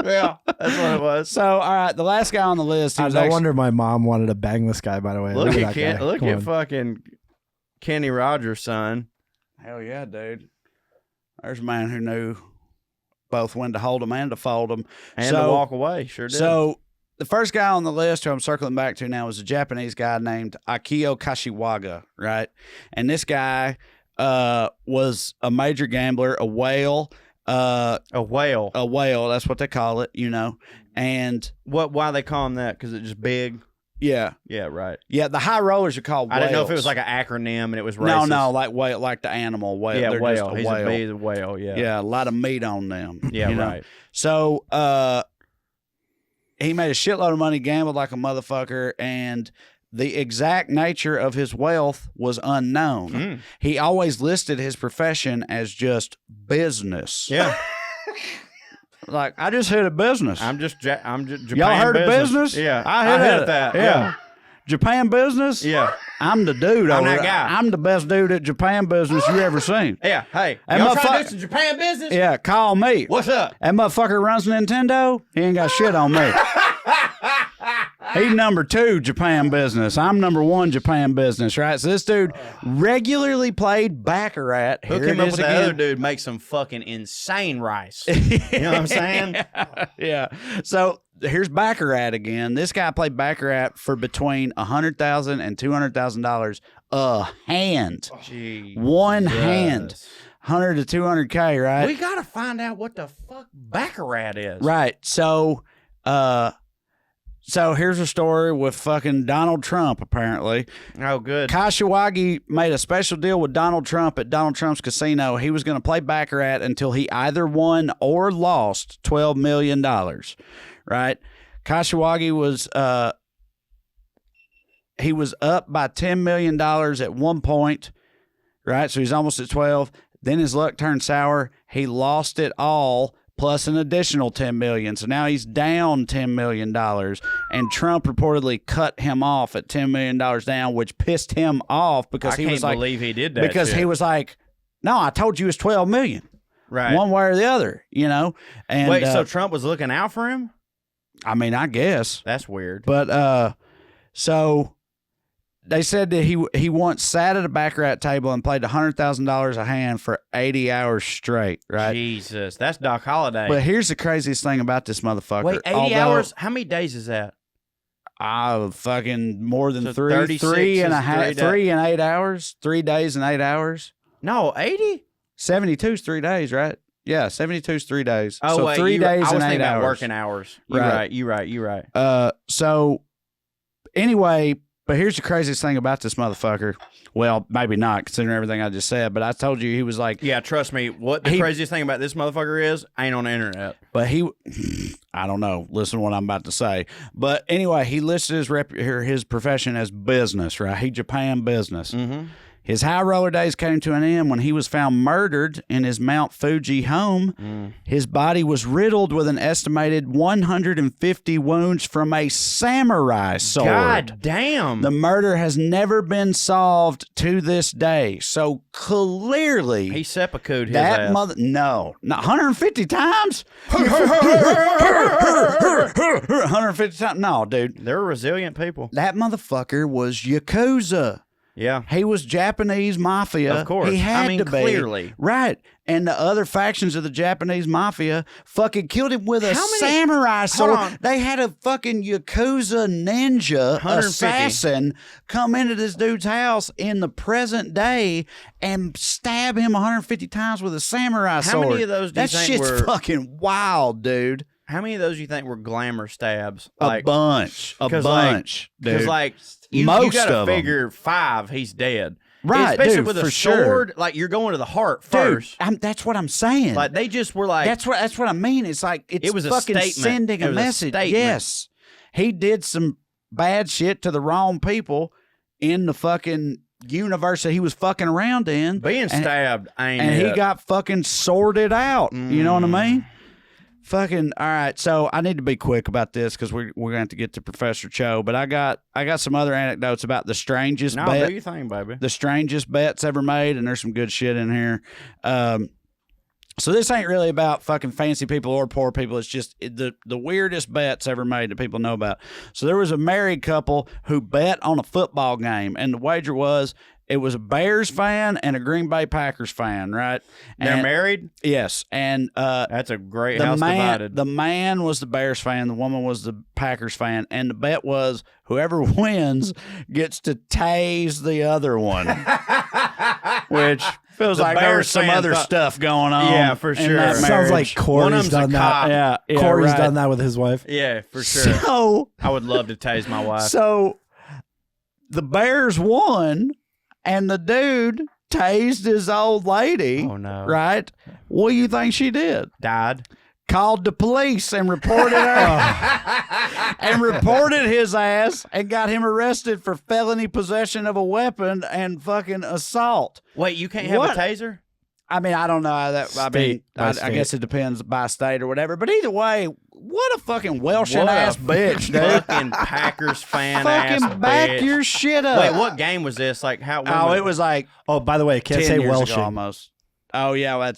Yeah, that's what it was. So, all right, the last guy on the list. He was No actually- wonder my mom wanted to bang this guy, by the way. Look at that guy. look Come at on. fucking Kenny Rogers' son. Hell yeah, dude. There's a man who knew both when to hold them and to fold them. And to walk away. Sure did. So the first guy on the list who I'm circling back to now is a Japanese guy named Akio Kashiwaga, right? And this guy was a major gambler, a whale. A whale. A whale, that's what they call it, you know. And Why they call him that? Because it's just big. yeah. Yeah, right. Yeah, the high rollers are called I whales. didn't know if it was like an acronym and it was racist. No, like whale, like the animal whale. Yeah, They're whale. just a He's whale. he's a whale. Yeah. Yeah, a lot of meat on them. Yeah, you know? right. So he made a shitload of money, gambled like a motherfucker, and the exact nature of his wealth was unknown. He always listed his profession as just business. Yeah. Like, I just hit a business. I'm just Japan Y'all heard of business? Yeah. I hit that. Yeah. Japan business? Yeah. I'm the dude. I'm over that there. guy. I'm the best dude at Japan business you ever seen. Yeah. Hey, And y'all trying to motherfucker- do some Japan business? Yeah, call me. What's up? That motherfucker runs Nintendo. He ain't got shit on me. He's number 2 Japan business. I'm number 1 Japan business, right? So this dude regularly played Baccarat. Hook Here him it up is with again. the other dude, make some fucking insane rice. You know what I'm saying? Yeah. So here's Baccarat again. This guy played Baccarat for between $100,000 and $200,000 a hand. Gee. One hand. 100 to 200K, right? We got to find out what the fuck Baccarat is. Right. So here's a story with fucking Donald Trump, apparently. Oh, good. Kashiwagi made a special deal with Donald Trump at Donald Trump's casino. He was going to play Baccarat until he either won or lost $12 million, right? Kashiwagi was he was up by $10 million at one point, right? So he's almost at 12. Then his luck turned sour. He lost it all, plus an additional $10 million. So now he's down $10 million. And Trump reportedly cut him off at $10 million down, which pissed him off because I can't believe he did that. because he was like, no, I told you it's $12 million. right. One way or the other, you know? And Wait, so Trump was looking out for him? I mean, I guess. That's weird. But so they said that he once sat at a Baccarat table and played $100,000 a hand for 80 hours straight, right? Jesus, that's Doc Holliday. But here's the craziest thing about this motherfucker. Wait, 80 hours? How many days is that? Fucking more than So three, 36 three and is a half, 3 days. 3 and 8 hours, 3 days and 8 hours. No, 80? 72 is 3 days, right? Yeah, 72 is 3 days. Oh, so wait, 3 days I was and 8 thinking about hours. working hours. You're Right. right. You're right. So anyway, but here's the craziest thing about this motherfucker. Well, maybe not, considering everything I just said, but I told you he was like, Yeah, trust me. What the craziest thing about this motherfucker is, ain't on the internet. but I don't know. Listen to what I'm about to say. But anyway, he listed his profession as business, right? He Japan business. Mm-hmm. His high roller days came to an end when he was found murdered in his Mount Fuji home. His body was riddled with an estimated 150 wounds from a samurai sword. God damn. The murder has never been solved to this day. So clearly, He seppuku'd his that ass. mother, no, not 150 times. 150 times, no, dude. They're resilient people. That motherfucker was Yakuza. Yeah. He was Japanese mafia. Of course. He had I mean, to be. clearly. Right. And the other factions of the Japanese mafia fucking killed him with a How many- samurai sword. on. They had a fucking Yakuza ninja 150. assassin come into this dude's house in the present day and stab him 150 times with a samurai sword. many of those do you that think shit's were- fucking wild, dude. How many of those you think were glamour stabs? A bunch. A 'cause, bunch, Because, dude. like, you Most got to of 'em. figure 5, he's dead. Right, Especially dude, with a for sure. sword, like, you're going to the heart first. Dude, that's what I'm saying. Like, they just were like, That's what I mean. It's like it's It was a fucking statement. sending It a was a message. statement. Yes, he did some bad shit to the wrong people in the fucking universe that he was fucking around in. being stabbed ain't and it. he got fucking sorted out. You know what I mean? Fucking all right. So I need to be quick about this because we're gonna have to get to Professor Cho. But I got some other anecdotes about the strangest No, bet. do your thing, baby. The strangest bets ever made, and there's some good shit in here. So this ain't really about fucking fancy people or poor people. It's just the weirdest bets ever made that people know about. So there was a married couple who bet on a football game, and the wager was it was a Bears fan and a Green Bay Packers fan, right? They're And- married? Yes, and That's a great house divided. the man was the Bears fan, the woman was the Packers fan, and the bet was whoever wins gets to tase the other one. Which feels The like there was Bears some fan other thought- stuff going on. Yeah, for in sure. that Sounds marriage. like One of Corey's them's a done that. cop. Yeah, Corey's right. done that with his wife. Yeah, for sure. So, I would love to tase my wife. so the Bears won, and the dude tased his old lady. Oh, no. Right? What do you think she did? Died. Called the police and reported her and reported his ass and got him arrested for felony possession of a weapon and fucking assault. Wait, you can't have What? a taser? I mean, I don't know how that. I mean, State by I state. guess it depends by state or whatever. But either way, what a fucking Welsh What a ass bitch, dude! Fucking Packers fan ass Fucking back bitch. your shit up. Wait, what game was this? Like how? when Oh, it was like Oh, by the way, can't 10 say years Welshing. ago almost. Oh yeah, well,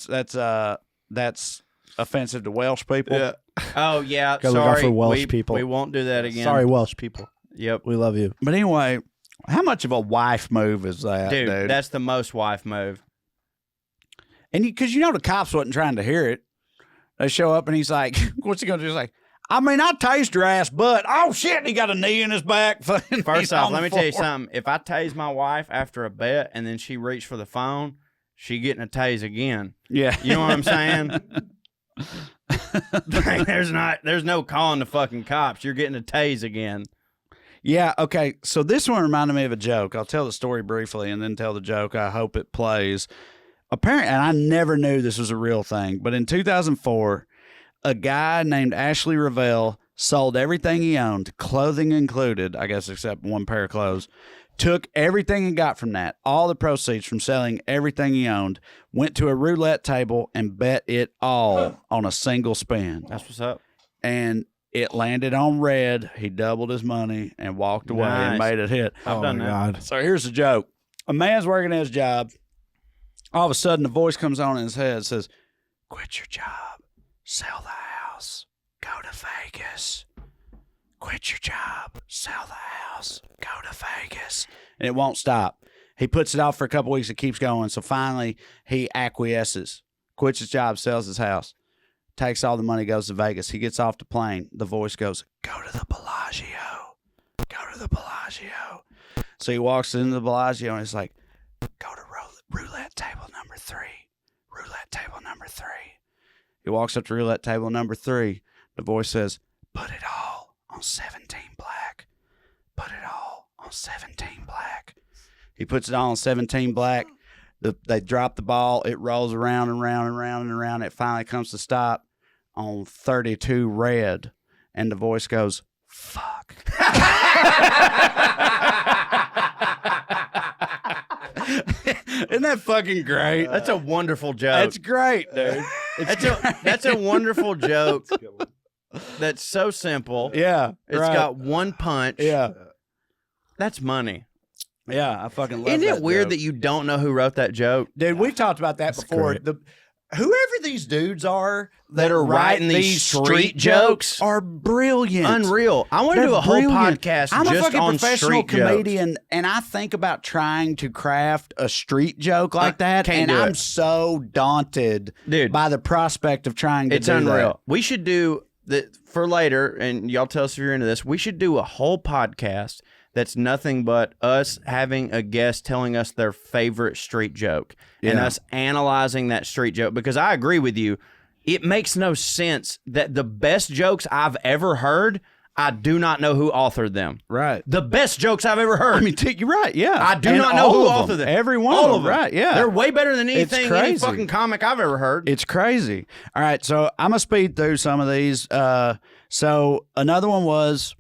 that's offensive to Welsh people. Yeah. Oh yeah. Gotta look out Sorry, for Welsh we, people. We won't do that again. Sorry, Welsh people. Yep. We love you. But anyway, how much of a wife move is that, Dude, dude? that's the most wife move. And because you know the cops wasn't trying to hear it. They show up and he's like, what's he going to do? He's like, I mean, I tased your ass, but oh shit, and he got a knee in his back. He's First off, on let the me tell you floor. something. If I tase my wife after a bet and then she reached for the phone, she getting a tase again. Yeah. You know what I'm saying? There's no calling the fucking cops. You're getting a tase again. Yeah, okay. So this one reminded me of a joke. I'll tell the story briefly and then tell the joke. I hope it plays. Apparently, and I never knew this was a real thing, but in 2004, a guy named Ashley Ravel sold everything he owned, clothing included, I guess except one pair of clothes, took everything he got from that, all the proceeds from selling everything he owned, went to a roulette table and bet it all on a single spin. That's what's up. And it landed on red. He doubled his money and walked away and Nice. made it hit. I've done my that. God. So here's the joke. A man's working at his job. All of a sudden, a voice comes on in his head and says, quit your job. Sell the house. Go to Vegas. Quit your job. Sell the house. Go to Vegas. And it won't stop. He puts it off for a couple weeks. It keeps going. So finally, he acquiesces. Quits his job. Sells his house. Takes all the money. Goes to Vegas. He gets off the plane. The voice goes, go to the Bellagio. Go to the Bellagio. So he walks into the Bellagio and he's like, go to roulette table number 3. Roulette table number 3. He walks up to roulette table number 3. The voice says, put it all on 17 black. Put it all on 17 black. He puts it all on 17 black. They drop the ball. It rolls around and round and round and around. It finally comes to stop on 32 red. And the voice goes, fuck. Isn't that fucking great? That's a wonderful joke. That's great, dude. That's a wonderful joke. That's so simple. Yeah. It's got one punch. Yeah. That's money. Yeah, I fucking love Isn't that it weird joke. that you don't know who wrote that joke? Dude, we've talked about that before. great. Whoever these dudes are That are write writing these street jokes are brilliant. Unreal. I want to They're do a whole brilliant. podcast I'm a just fucking on professional street comedian, and I think about trying to craft a street joke like that, can't and do I'm it. so daunted Dude. by the prospect of trying to It's do unreal. We should do that for later, and y'all tell us if you're into this. We should do a whole podcast that's nothing but us having a guest telling us their favorite street joke and Yeah. us analyzing that street joke, because I agree with you. It makes no sense that the best jokes I've ever heard, I do not know who authored them. that. Right. The best jokes I've ever heard. I mean, you're right. Yeah. I do And not know all who of authored them. Every one All of them. Right. Yeah. They're way better than anything any crazy. fucking comic I've ever heard. It's crazy. All right, so I'm gonna speed through some of these. So another one was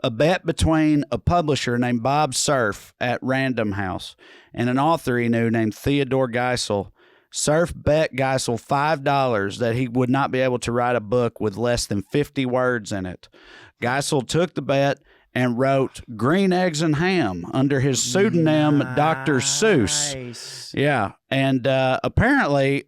a bet between a publisher named Bob Cerf at Random House and an author he knew named Theodore Geisel. Cerf bet Geisel $5 that he would not be able to write a book with less than 50 words in it. Geisel took the bet and wrote Green Eggs and Ham under his pseudonym Dr. Seuss. Nice. Yeah, and apparently,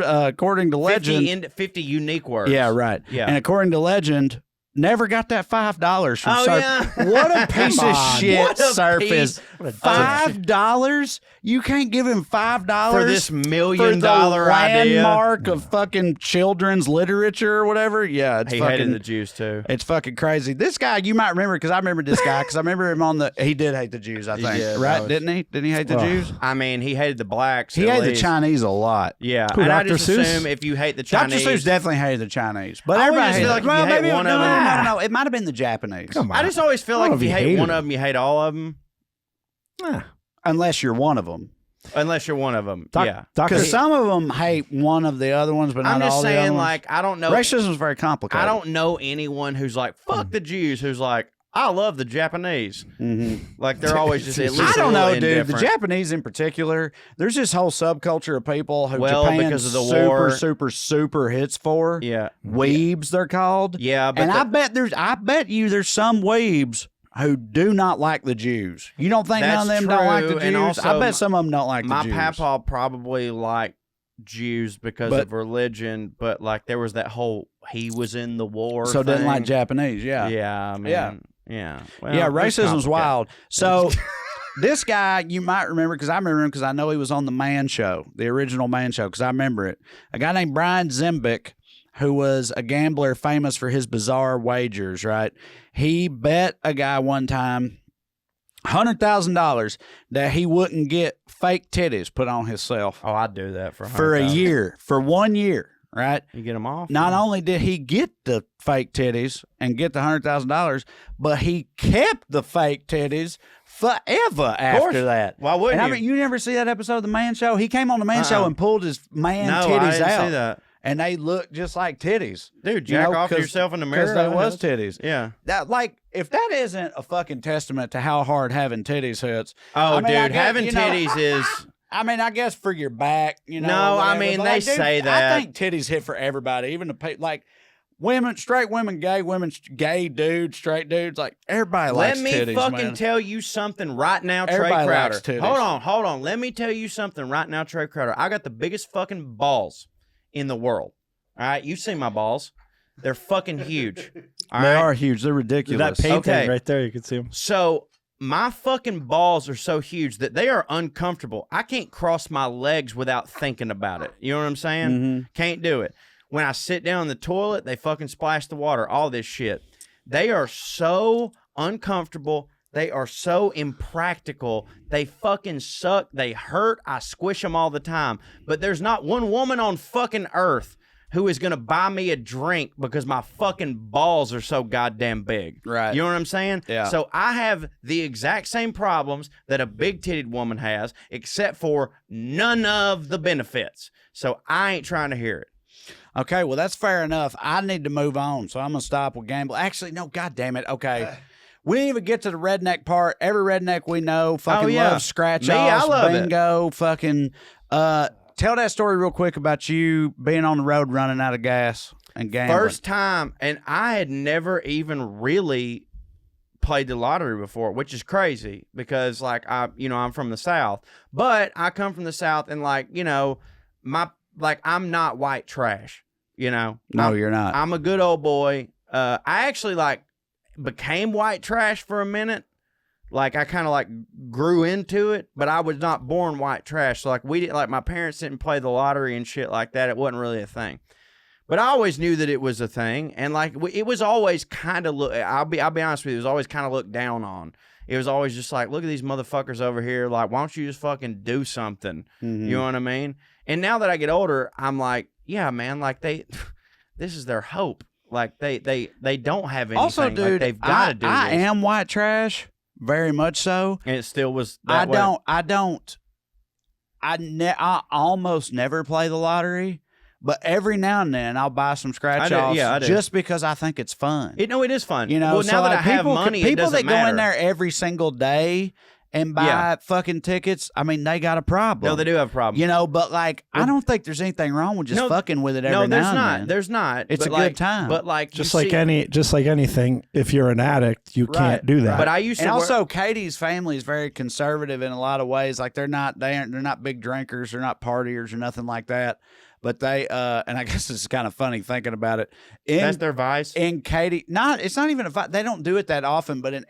according to legend, 50 unique words. yeah, right. Yeah. And according to legend, never got that $5 from Oh, Surf. yeah. What a piece Come of on. shit What a Surf piece is. $5? You can't give him $5 For this $1 million for the idea. landmark of fucking children's literature or whatever. Yeah, it's He fucking. hated the Jews too. It's fucking crazy. This guy, you might remember, because I remember this guy, because I remember him on the. He did hate the Jews, I think, did, right? that was- Didn't he? Didn't he hate the Jews? I mean, he hated the blacks. He at hated the least. Chinese a lot. Yeah, Who, and I Dr. just Seuss? assume if you hate the Dr. Chinese, Seuss definitely hated the Chinese, but I always everybody just feel hated like if you hate maybe one no, of no, them- no, no, no. It might have been the Japanese. Come on. I just always feel I don't like if know you if hate you one hated of them, you hate all of them, Ah. Unless you're one of them. unless you're one of them. Yeah, Dr. Because some of them hate one of the other ones, but not I'm just all the other saying, ones. like, I don't know. Racism is very complicated. I don't know anyone who's like, fuck the Jews, who's like, I love the Japanese. Like, they're always just at least I a don't know, little dude. The indifferent. Japanese in particular, there's this whole subculture of people who Well, Japan because of the super, war. super hits for. Yeah. Weebs, they're called. Yeah, but and the- I bet you there's some weebs who do not like the Jews. You don't think none of That's them don't like the true, Jews? and I also bet some of them don't like my the Jews. papa probably liked Jews because But- of religion, but like there was that whole he was in the war, so didn't like thing. Japanese. Yeah. Yeah, man. Yeah. Yeah. Well, Yeah, it's racism's complicated. wild. So this guy, you might remember, because I remember him because I know he was on the Man Show, the original Man Show, because I remember it. A guy named Brian Zembick, who was a gambler famous for his bizarre wagers, right? He bet a guy one time $100,000 that he wouldn't get fake titties put on himself Oh, I'd do that for for a $100,000. year, for 1 year, right? You get them off. Not only did he get the fake titties and get the $100,000, but he kept the fake titties forever after that. Why wouldn't And I you? mean, you never see that episode of the Man Show? He came on the Man Show and pulled his man no, titties I didn't out, see that. and they looked just like titties. Dude, You jack know, off to 'cause- yourself in the mirror. Because they was titties. Yeah. That, like, if that isn't a fucking testament to how hard having titties hits. Oh, I mean, I dude, guess, having you know, titties is. I mean, I guess for your back, you know. No, or I whatever, mean, but, they like, dude, say that. I think titties hit for everybody, even the like women, straight women, gay women, gay dudes, straight dudes. Like everybody Let likes me titties, fucking man. tell you something right now, Trae Everybody Crowder. likes titties. Hold on. Let me tell you something right now, Trae Crowder. I got the biggest fucking balls in the world. All right, you've seen my balls. They're fucking huge. All They right? are huge. They're ridiculous. That painting Okay. right there, you can see them. So my fucking balls are so huge that they are uncomfortable. I can't cross my legs without thinking about it. You know what I'm saying? Mm-hmm. Can't do it. When I sit down in the toilet, they fucking splash the water, all this shit. They are so uncomfortable. They are so impractical. They fucking suck. They hurt. I squish them all the time. But there's not one woman on fucking earth who is going to buy me a drink because my fucking balls are so goddamn big. Right. You know what I'm saying? Yeah. So I have the exact same problems that a big-titted woman has, except for none of the benefits. So I ain't trying to hear it. Okay, well, that's fair enough. I need to move on, so I'm going to stop with gambling. Actually, no, God damn it. Okay. We didn't even get to the redneck part. Every redneck we know fucking loves scratch Me, I offs, love it. bingo, fucking. Tell that story real quick about you being on the road running out of gas and gambling. First time, and I had never even really played the lottery before, which is crazy because like I'm from the South, but I come from the South and like, I'm not white trash, No, I'm, you're not. I'm a good old boy. I actually like became white trash for a minute. Like I kind of like grew into it, but I was not born white trash. So like my parents didn't play the lottery and shit like that. It wasn't really a thing. But I always knew that it was a thing, and like it was always kind of I'll be honest with you, it was always kind of looked down on. It was always just like, look at these motherfuckers over here. Like, why don't you just fucking do something? Mm-hmm. You know what I mean? And now that I get older, I'm like, yeah, man. Like this is their hope. Like they don't have anything. Also, dude, like, they've got to do this. I am white trash, very much so. And it still was. That I almost never play the lottery. But every now and then I'll buy some scratch offs just because I think it's fun. It is fun. Well, now that I have money, people it doesn't that matter. go in there every single day and buy fucking tickets, I mean, they got a problem. No, they do have a problem. But like, I don't think there's anything wrong with just fucking with it every now and then. There's not. It's a good time. But like, just like anything, if you're an addict, you can't do that. But I used to. And also, Katie's family is very conservative in a lot of ways. Like they're not big drinkers, they're not partiers or nothing like that. But they, and I guess it's kind of funny thinking about it. That's their vice. In Katie, it's not even a vice. They don't do it that often, but in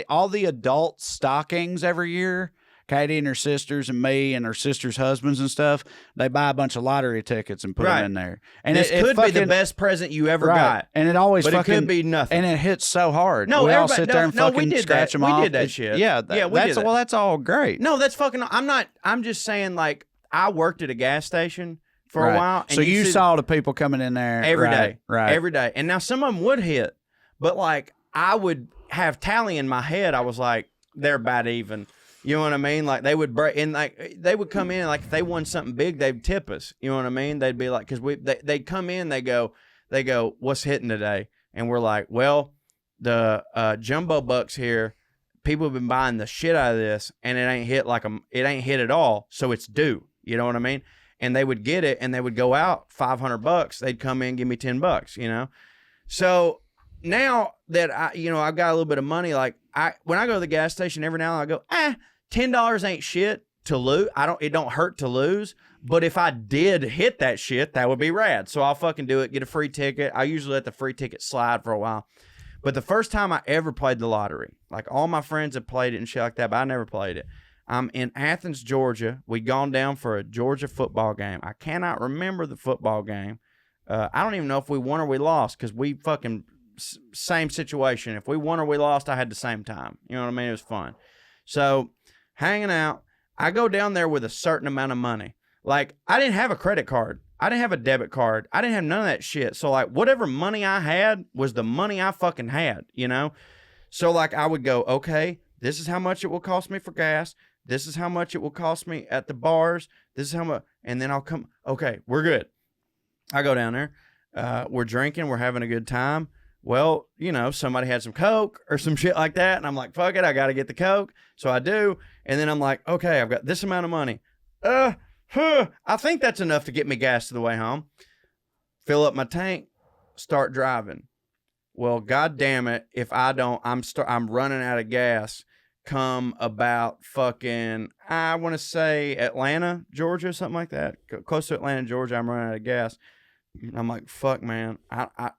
all the adult stockings every year, Katie and her sisters and me and her sisters' husbands and stuff, they buy a bunch of lottery tickets and put them in there. And this could be the best present you ever got. And it always but it could be nothing. And it hits so hard. No, we all sit there and fucking scratch them off. We did that shit. Yeah, well, that's all great. No, that's fucking. I'm just saying, like, I worked at a gas station for a while. And so you saw the people coming in there every day. Right. Every day. And now some of them would hit, but like I would have tally in my head. I was like, they're about even. You know what I mean? Like they would break, and like they would come in, like if they won something big, they'd tip us. You know what I mean? They'd be like, because they'd come in, they go, what's hitting today? And we're like, well, the jumbo bucks here, people have been buying the shit out of this, and it ain't hit at all, so it's due. You know what I mean? And they would get it, and they would go out $500. They'd come in, give me $10. So now that I've got a little bit of money, like when I go to the gas station every now and then, I go, $10 ain't shit to lose. It don't hurt to lose. But if I did hit that shit, that would be rad. So I'll fucking do it, get a free ticket. I usually let the free ticket slide for a while. But the first time I ever played the lottery, like all my friends have played it and shit like that, but I never played it. I'm in Athens, Georgia. We'd gone down for a Georgia football game. I cannot remember the football game. I don't even know if we won or we lost because we fucking same situation. If we won or we lost, I had the same time. You know what I mean? It was fun. So hanging out, I go down there with a certain amount of money. Like I didn't have a credit card. I didn't have a debit card. I didn't have none of that shit. So like whatever money I had was the money I fucking had, So like I would go, okay, this is how much it will cost me for gas. This is how much it will cost me at the bars. This is how much. And then I'll come. Okay, we're good. I go down there. We're drinking. We're having a good time. Well, somebody had some Coke or some shit like that. And I'm like, fuck it. I got to get the Coke. So I do. And then I'm like, okay, I've got this amount of money. I think that's enough to get me gas to the way home. Fill up my tank. Start driving. Well, God damn it. If I don't, I'm running out of gas. Come about fucking, I want to say Atlanta, Georgia, something like that. Close to Atlanta, Georgia, I'm running out of gas. I'm like, fuck, man. I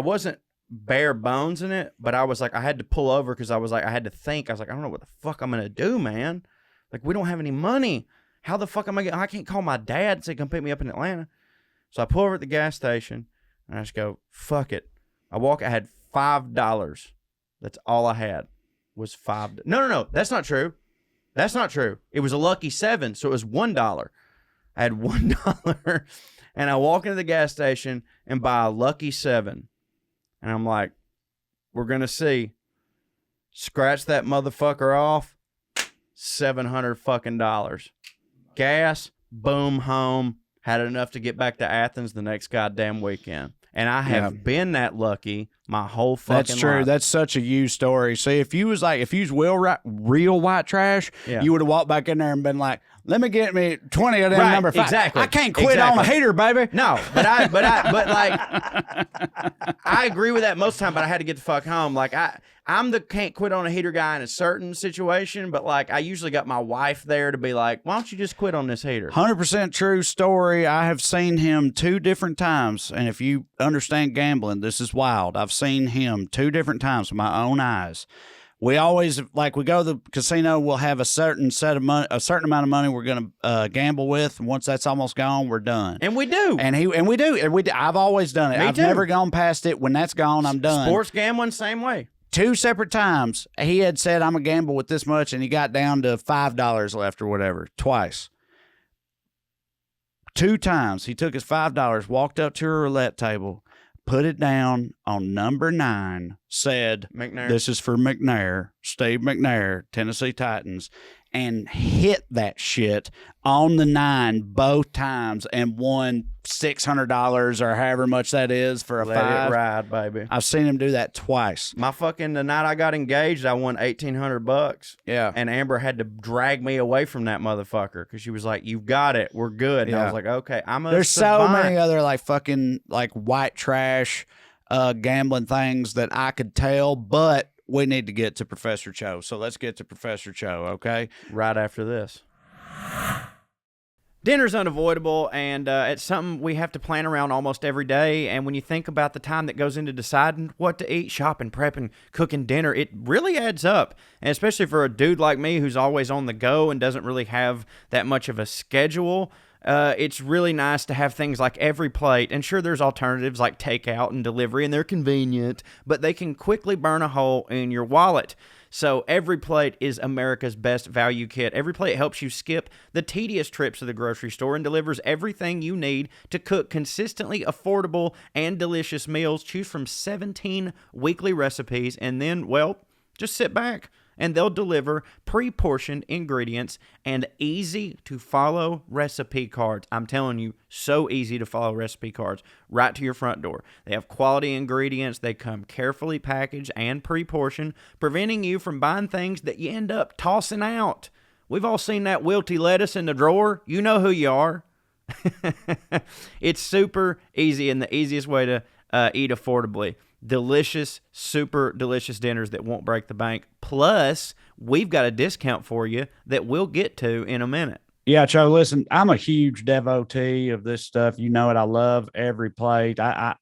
wasn't bare bones in it, but I was like, I had to pull over because I was like, I had to think. I was like, I don't know what the fuck I'm going to do, man. Like, we don't have any money. How the fuck am I I can't call my dad and say, come pick me up in Atlanta. So I pull over at the gas station and I just go, fuck it. I had $5. That's all I had. Was $5. No, that's not true. That's not true. It was a lucky 7, so it was $1. I had $1, and I walk into the gas station and buy a lucky 7, and I'm like, we're gonna see. Scratch that motherfucker off. $700 fucking dollars. Gas. Boom. Home. Had enough to get back to Athens the next goddamn weekend. And I have been that lucky my whole fucking life. That's true. That's such a you story. See, if you was real white trash, you would have walked back in there and been like, let me get me 20 of them number 5. Exactly. I can't quit on a heater, baby. No, but like, I agree with that most of the time, but I had to get the fuck home. Like, I'm the can't quit on a heater guy in a certain situation, but like, I usually got my wife there to be like, why don't you just quit on this heater? 100% true story. I have seen him 2 different times. And if you understand gambling, this is wild. I've seen him 2 different times with my own eyes. We always, like, we go to the casino, we'll have a certain amount of money we're going to gamble with. And once that's almost gone, we're done. And we do. And we do. I've always done it. I've never gone past it. When that's gone, I'm done. Sports gambling, same way. 2 separate times, he had said, I'm going to gamble with this much, and he got down to $5 left or whatever, twice. 2 times, he took his $5, walked up to a roulette table, put it down on number 9, said, McNair. This is for McNair, Steve McNair, Tennessee Titans, and hit that shit on the 9 both times and won $600 or however much that is for a Let 5. it ride, baby. I've seen him do that twice. The night I got engaged, I won $1,800. Yeah. And Amber had to drag me away from that motherfucker because she was like, "You've got it. We're good." And I was like, "Okay, I'm a There's savant." so many other like fucking like white trash gambling things that I could tell, but we need to get to Professor Cho. So let's get to Professor Cho, okay? Right after this. Dinner's unavoidable, and it's something we have to plan around almost every day. And when you think about the time that goes into deciding what to eat, shopping, prepping, cooking dinner, it really adds up. And especially for a dude like me who's always on the go and doesn't really have that much of a schedule, it's really nice to have things like EveryPlate. And sure, there's alternatives like takeout and delivery, and they're convenient, but they can quickly burn a hole in your wallet. So EveryPlate is America's best value kit. EveryPlate helps you skip the tedious trips to the grocery store and delivers everything you need to cook consistently affordable and delicious meals. Choose from 17 weekly recipes and then, well, just sit back. And they'll deliver pre-portioned ingredients and easy-to-follow recipe cards. I'm telling you, so easy to follow recipe cards right to your front door. They have quality ingredients. They come carefully packaged and pre-portioned, preventing you from buying things that you end up tossing out. We've all seen that wilty lettuce in the drawer. You know who you are. It's super easy and the easiest way to eat affordably. Delicious, super delicious dinners that won't break the bank. Plus, we've got a discount for you that we'll get to in a minute. Yeah, Cho, listen, I'm a huge devotee of this stuff. You know it. I love EveryPlate. I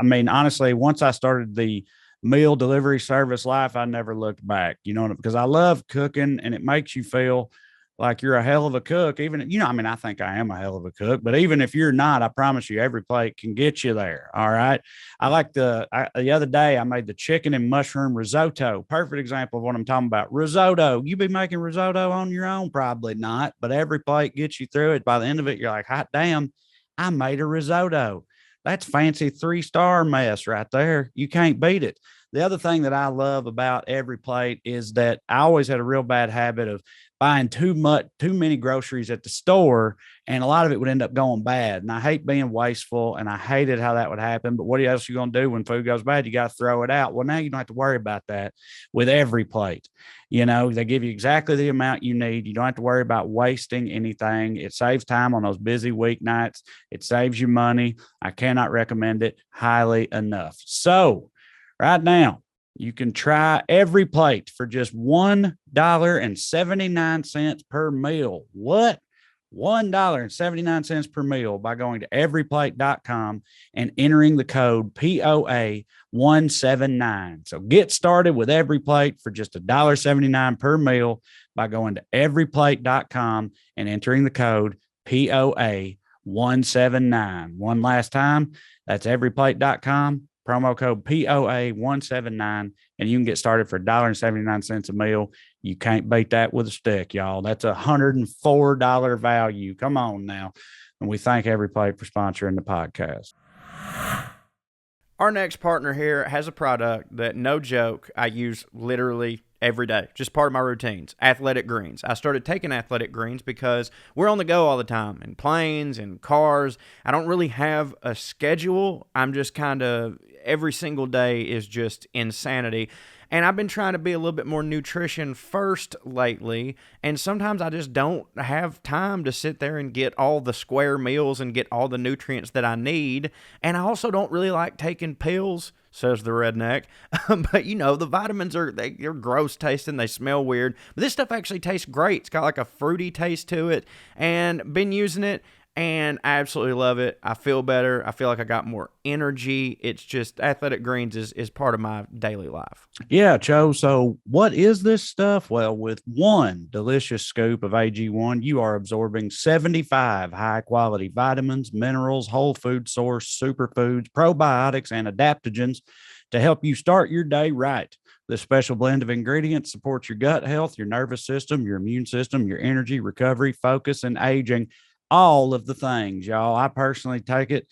mean, honestly, once I started the meal delivery service life, I never looked back, you know, because I love cooking and it makes you feel like you're a hell of a cook. Even, you know, I mean, I think I am a hell of a cook, but even if you're not, I promise you EveryPlate can get you there. All right. I like the other day I made the chicken and mushroom risotto. Perfect example of what I'm talking about. Risotto. You be making risotto on your own? Probably not, but EveryPlate gets you through it. By the end of it, you're like, hot damn, I made a risotto. That's fancy 3-star mess right there. You can't beat it. The other thing that I love about EveryPlate is that I always had a real bad habit of buying too many groceries at the store, and a lot of it would end up going bad. And I hate being wasteful, and I hated how that would happen. But what else are you going to do when food goes bad? You got to throw it out. Well, now you don't have to worry about that with EveryPlate. You know, they give you exactly the amount you need. You don't have to worry about wasting anything. It saves time on those busy weeknights. It saves you money. I cannot recommend it highly enough. So right now, you can try EveryPlate for just $1.79 per meal. What? $1.79 per meal by going to everyplate.com and entering the code POA179. So get started with EveryPlate for just $1.79 per meal by going to everyplate.com and entering the code POA179. One last time, that's everyplate.com. Promo code POA179, and you can get started for $1.79 a meal. You can't beat that with a stick, y'all. That's $104 value. Come on now. And we thank EveryPlate for sponsoring the podcast. Our next partner here has a product that, no joke, I use literally every day, just part of my routines. Athletic greens. I started taking athletic greens because we're on the go all the time, in planes and cars. I don't really have a schedule. I'm just kind of, every single day is just insanity. And I've been trying to be a little bit more nutrition first lately, and sometimes I just don't have time to sit there and get all the square meals and get all the nutrients that I need. And I also don't really like taking pills, says the redneck. But, you know, the vitamins they're gross tasting. They smell weird. But this stuff actually tastes great. It's got like a fruity taste to it, and been using it. And I absolutely love it. I feel better. I feel like I got more energy. It's just athletic greens is part of my daily life. Yeah, Cho. So what is this stuff? Well, with one delicious scoop of AG1, you are absorbing 75 high-quality vitamins, minerals, whole food source, superfoods, probiotics, and adaptogens to help you start your day right. This special blend of ingredients supports your gut health, your nervous system, your immune system, your energy, recovery, focus, and aging. All of the things, y'all. I personally take it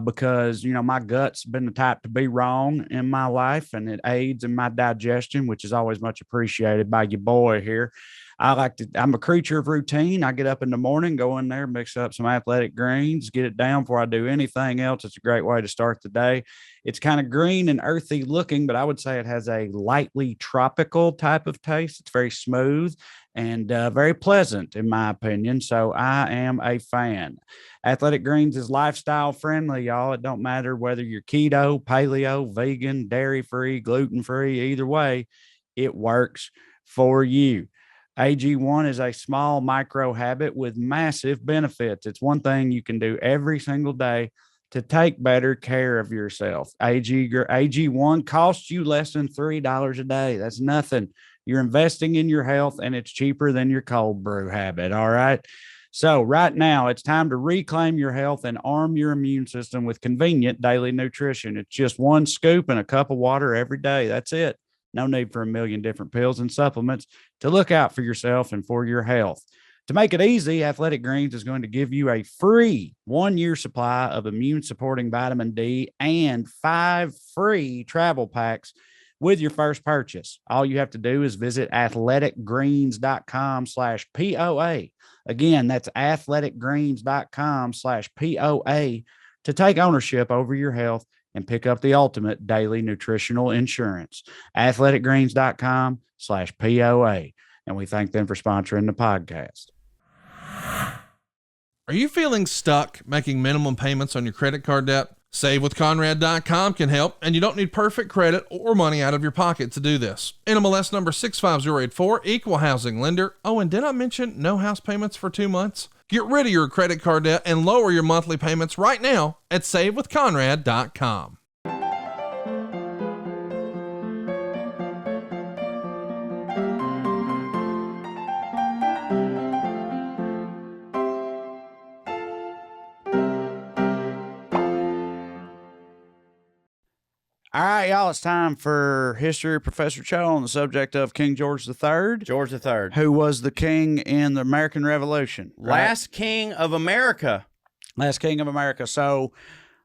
because, you know, my gut's been the type to be wrong in my life, and it aids in my digestion, which is always much appreciated by your boy here. I'm a creature of routine. I get up in the morning, go in there, mix up some athletic greens, get it down before I do anything else. It's a great way to start the day. It's kind of green and earthy looking, but I would say it has a lightly tropical type of taste. It's very smooth and very pleasant, in my opinion. So I am a fan. Athletic Greens is lifestyle friendly, y'all. It don't matter whether you're keto, paleo, vegan, dairy-free, gluten-free, either way, it works for you. AG1 is a small micro habit with massive benefits. It's one thing you can do every single day to take better care of yourself. AG1 costs you less than $3 a day. That's nothing. You're investing in your health, and it's cheaper than your cold brew habit. All right. So right now, it's time to reclaim your health and arm your immune system with convenient daily nutrition. It's just one scoop and a cup of water every day. That's it. No need for a million different pills and supplements to look out for yourself and for your health. To make it easy, Athletic Greens is going to give you a free 1-year supply of immune-supporting vitamin D and 5 free travel packs with your first purchase. All you have to do is visit athleticgreens.com/POA. Again, that's athleticgreens.com/POA to take ownership over your health and pick up the ultimate daily nutritional insurance. athleticgreens.com/POA. And we thank them for sponsoring the podcast. Are you feeling stuck making minimum payments on your credit card debt? SaveWithConrad.com can help, and you don't need perfect credit or money out of your pocket to do this. NMLS number 65084, equal housing lender. Oh, and did I mention no house payments for 2 months? Get rid of your credit card debt and lower your monthly payments right now at SaveWithConrad.com. All right, y'all, it's time for History of Professor Cho on the subject of King George III. George III. Who was the king in the American Revolution. Right? Last king of America. Last king of America. So,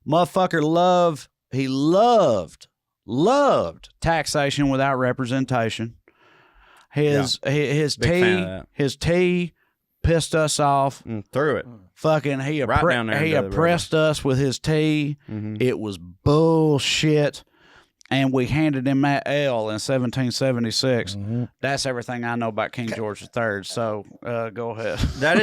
motherfucker loved taxation without representation. His tea pissed us off. Through it. Fucking he oppressed us with his tea. Mm-hmm. It was bullshit. And we handed him that L in 1776. Mm-hmm. That's everything I know about King George III. So go ahead. That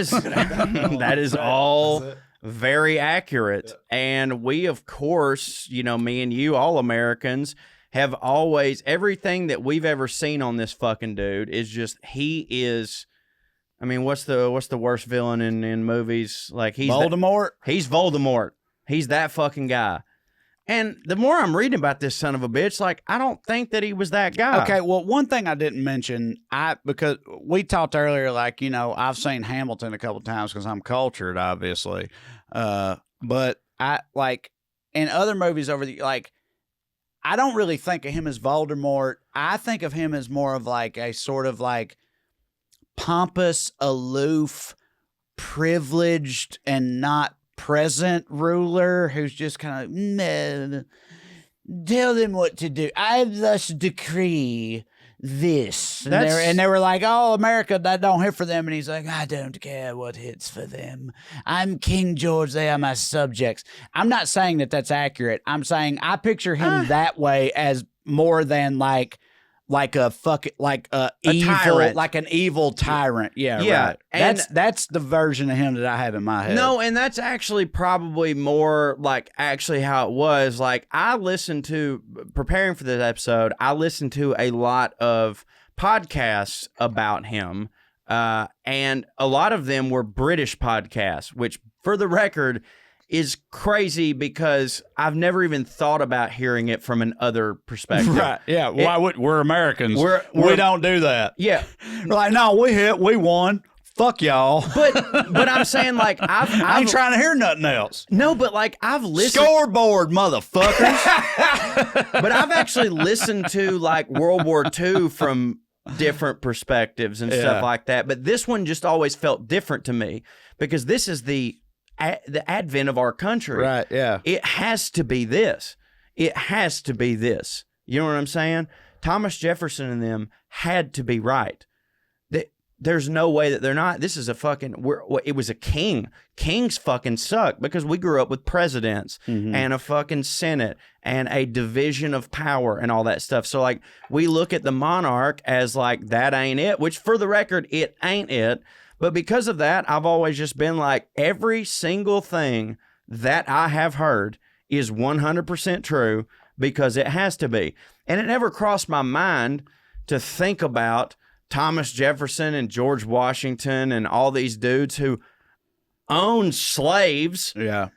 is all very accurate. And we, of course, you know, me and you, all Americans, have always, everything that we've ever seen on this fucking dude is just, he is, I mean, what's the worst villain in movies? Like he's Voldemort. He's Voldemort. He's that fucking guy. And the more I'm reading about this son of a bitch, like, I don't think that he was that guy. Okay, well, one thing I didn't mention, because we talked earlier, like, you know, I've seen Hamilton a couple times because I'm cultured, obviously. But I, like, in other movies I don't really think of him as Voldemort. I think of him as more of like a sort of like pompous, aloof, privileged, and not present ruler who's just kind of, tell them what to do. I thus decree this. And That's- they were like, oh, America, that don't hit for them. And he's like, I don't care what hits for them. I'm King George. They are my subjects. I'm not saying that that's accurate. I'm saying I picture him that way as more than like a evil, tyrant. like an evil tyrant. Yeah, Yeah, right. and- That's the version of him that I have in my head. No, and that's actually probably more like actually how it was. Like I listened to, preparing for this episode, I listened to a lot of podcasts about him, and a lot of them were British podcasts, which for the record is crazy because I've never even thought about hearing it from an other perspective. Right? Yeah. Why would we're Americans? We're- we don't do that. Yeah. We're like, no, we won. Fuck y'all. But I'm saying like I I've ain't trying to hear nothing else. no, but like I've listened. Scoreboard, motherfuckers. But I've actually listened to like World War II from different perspectives and Yeah. stuff like that. But this one just always felt different to me because this is the advent of our country. Right, yeah. It has to be this. It has to be this. You know what I'm saying? Thomas Jefferson and them had to be right. There's no way that they're not. This is a fucking, it was a king. Kings fucking suck because we grew up with presidents and a fucking Senate and a division of power and all that stuff. So like we look at the monarch as like, that ain't it, which for the record, it ain't it. But because of that, I've always just been like, every single thing that I have heard is 100% true because it has to be. And it never crossed my mind to think about Thomas Jefferson and George Washington and all these dudes who owned slaves, Yeah.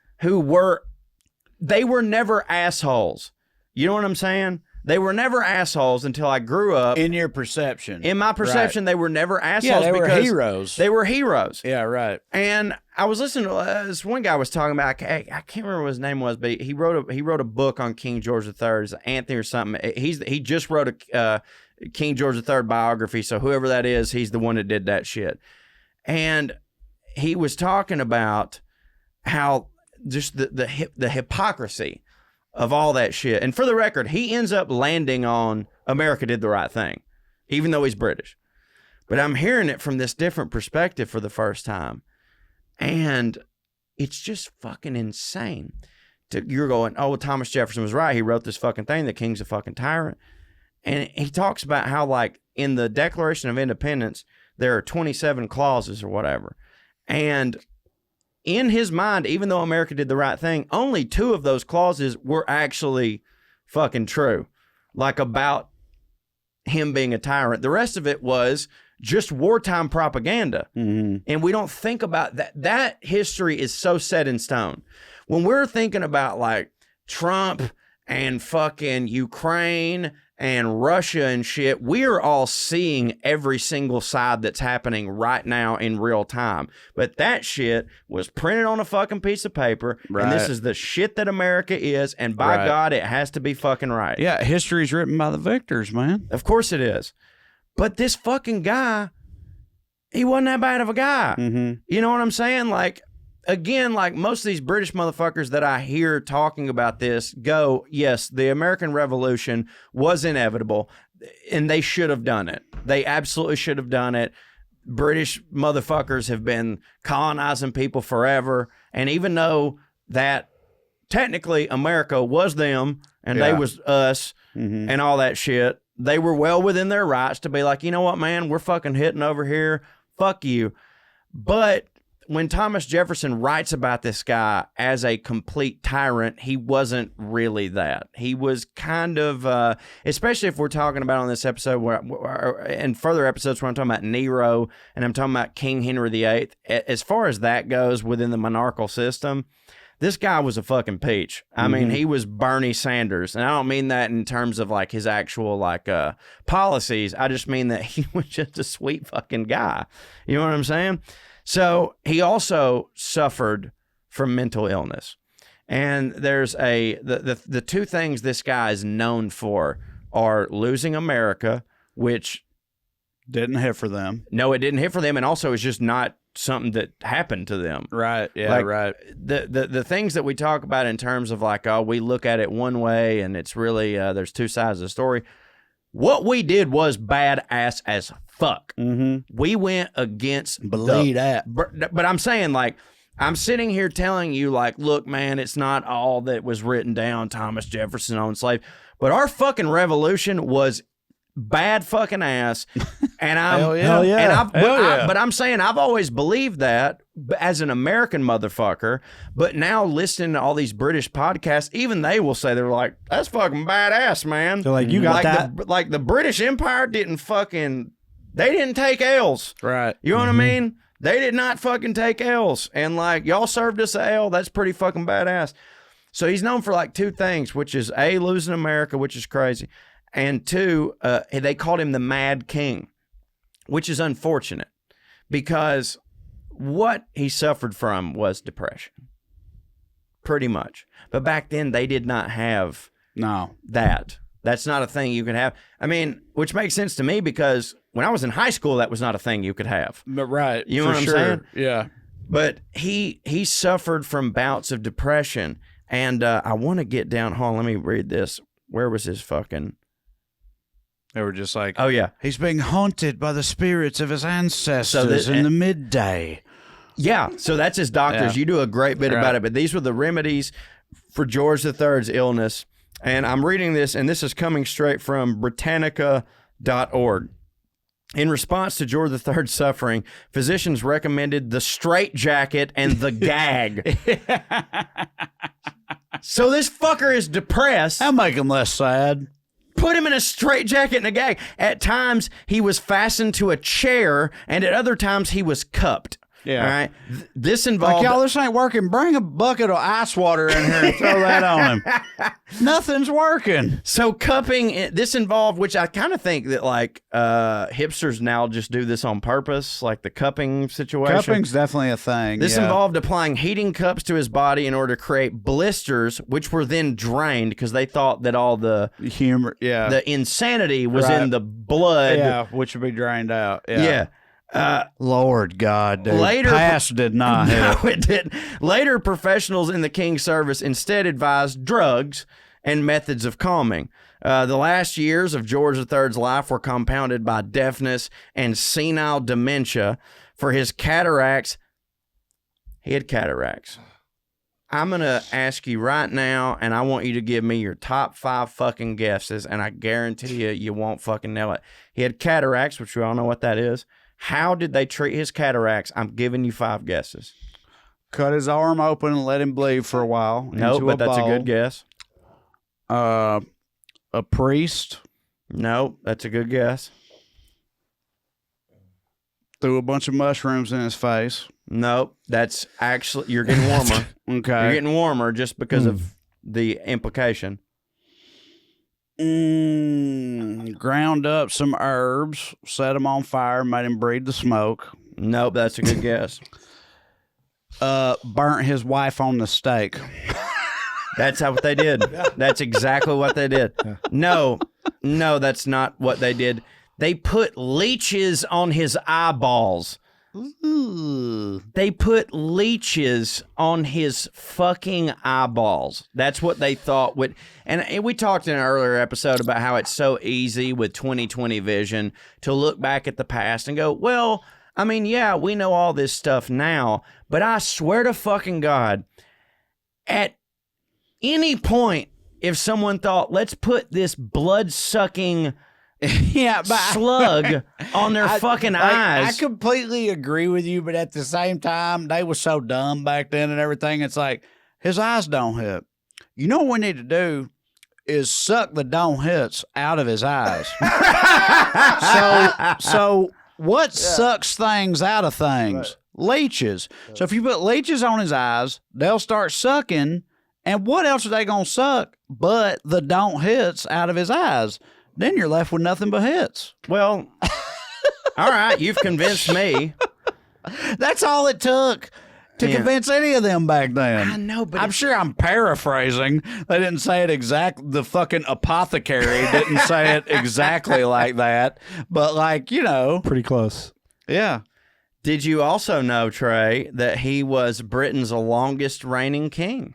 they were never assholes. You know what I'm saying? They were never assholes until I grew up. In your perception. In my perception, they were never assholes. Yeah, they were because heroes. They were heroes. Yeah, right. And I was listening to this one guy was talking about. I can't remember what his name was, but he wrote a book on King George III. It's Ante or something. He just wrote a King George III biography. So whoever that is, he's the one that did that shit. And he was talking about how just the hypocrisy of all that shit. And for the record, he ends up landing on America did the right thing, even though he's British. But I'm hearing it from this different perspective for the first time. And it's just fucking insane. You're going, oh, Thomas Jefferson was right. He wrote this fucking thing. The king's a fucking tyrant. And he talks about how, like, in the Declaration of Independence, there are 27 clauses or whatever. And in his mind, even though America did the right thing, only 2 of those clauses were actually fucking true. Like about him being a tyrant. The rest of it was just wartime propaganda. Mm-hmm. And we don't think about that. That history is so set in stone. When we're thinking about like Trump and fucking Ukraine and Russia and shit, we're all seeing every single side that's happening right now in real time. But that shit was printed on a fucking piece of paper, and this Right. is the shit that America is, and by Right. God, it has to be fucking right. Yeah, history's written by the victors, man. Of course it is. But this fucking guy, he wasn't that bad of a guy. Mm-hmm. You know what I'm saying? Like, again, like most of these British motherfuckers that I hear talking about this go, yes, the American Revolution was inevitable and they should have done it. They absolutely should have done it. British motherfuckers have been colonizing people forever. And even though that technically America was them and they Yeah. was us Mm-hmm. and all that shit, they were well within their rights to be like, you know what, man, we're fucking hitting over here. Fuck you. But when Thomas Jefferson writes about this guy as a complete tyrant, he wasn't really that. He was kind of, especially if we're talking about on this episode and further episodes where I'm talking about Nero and I'm talking about King Henry VIII, as far as that goes within the monarchical system, this guy was a fucking peach. I mean, he was Bernie Sanders. And I don't mean that in terms of like his actual like policies. I just mean that he was just a sweet fucking guy. You know what I'm saying? So he also suffered from mental illness. And there's the 2 things this guy is known for are losing America, which Didn't hit for them. no, it didn't hit for them. And also it's just not something that happened to them. Right. Yeah. Like, right. The things that we talk about in terms of like, oh, we look at it one way and it's really, there's 2 sides of the story. what we did was badass as fuck. Mm-hmm. We went against Believe that. But I'm saying, like, I'm sitting here telling you, like, look, man, it's not all that was written down. Thomas Jefferson owned slaves, but our fucking revolution was bad fucking ass. And I'm, Hell yeah. And but I'm saying I've always believed that as an American motherfucker. But now listening to all these British podcasts, even they will say, they're like, that's fucking badass, man. They're like, you got that. Like the British Empire they didn't take L's. Right. You know what I mean? They did not fucking take L's. And like, y'all served us a L. That's pretty fucking badass. So he's known for like two things, which is A, losing America, which is crazy. And two, they called him the Mad King, which is unfortunate because what he suffered from was depression. Pretty much. But back then they did not have that. That's not a thing you could have. I mean, which makes sense to me because when I was in high school, that was not a thing you could have. But right. You know what I'm saying? Yeah. But he suffered from bouts of depression. And I want to get down. Hold on, let me read this. Where was his fucking... They were just like, oh, yeah. He's being haunted by the spirits of his ancestors in the midday. Yeah, so that's his doctors. Yeah. You do a great bit about it. But these were the remedies for George III's illness. And I'm reading this, and this is coming straight from Britannica.org. In response to George III's suffering, physicians recommended the straitjacket and the gag. So this fucker is depressed. That'll make him less sad. Put him in a straitjacket and a gag. At times, he was fastened to a chair, and at other times, he was cupped. Yeah. All right. This involved... Like, y'all, this ain't working. Bring a bucket of ice water in here and throw that on him. Nothing's working. So cupping, this involved, which I kind of think that, like, hipsters now just do this on purpose, like the cupping situation. Cupping's definitely a thing. This involved applying heating cups to his body in order to create blisters, which were then drained because they thought that all the humor, the insanity was in the blood. Yeah, which would be drained out. Yeah. Lord God, dude. Later, Past did not help. No, it didn't. Later, professionals in the King's service instead advised drugs and methods of calming. The last years of George III's life were compounded by deafness and senile dementia. For his cataracts, he had cataracts. I'm going to ask you right now, and I want you to give me your top 5 fucking guesses, and I guarantee you won't fucking nail it. He had cataracts, which we all know what that is. How did they treat his cataracts? I'm giving you 5 guesses. Cut his arm open and let him bleed for a while. No, but that's a good guess. A priest. No, that's a good guess. Threw a bunch of mushrooms in his face. No, that's actually, you're getting warmer. Okay. You're getting warmer just because of the implication. Ground up some herbs, set them on fire, made him breathe the smoke. Nope, that's a good guess. Burnt his wife on the stake. That's what they did. That's exactly what they did. No, that's not what they did. They put leeches on his eyeballs. Ooh. They put leeches on his fucking eyeballs. That's what they thought would. And we talked in an earlier episode about how it's so easy with 20/20 vision to look back at the past and go, well, I mean, yeah, we know all this stuff now, but I swear to fucking God, at any point, if someone thought, let's put this blood-sucking slug on their fucking eyes. I completely agree with you, but at the same time, they were so dumb back then and everything. It's like, his eyes don't hit. You know what we need to do is suck the don't hits out of his eyes. so what sucks things out of things? Right. Leeches. So if you put leeches on his eyes, they'll start sucking. And what else are they going to suck but the don't hits out of his eyes? Then you're left with nothing but hits. Well, all right, you've convinced me. That's all it took to convince any of them back then. I know, but I'm sure I'm paraphrasing. They didn't say it exactly. The fucking apothecary didn't say it exactly like that. But like, you know. Pretty close. Yeah. Did you also know, Trae, that he was Britain's longest reigning king?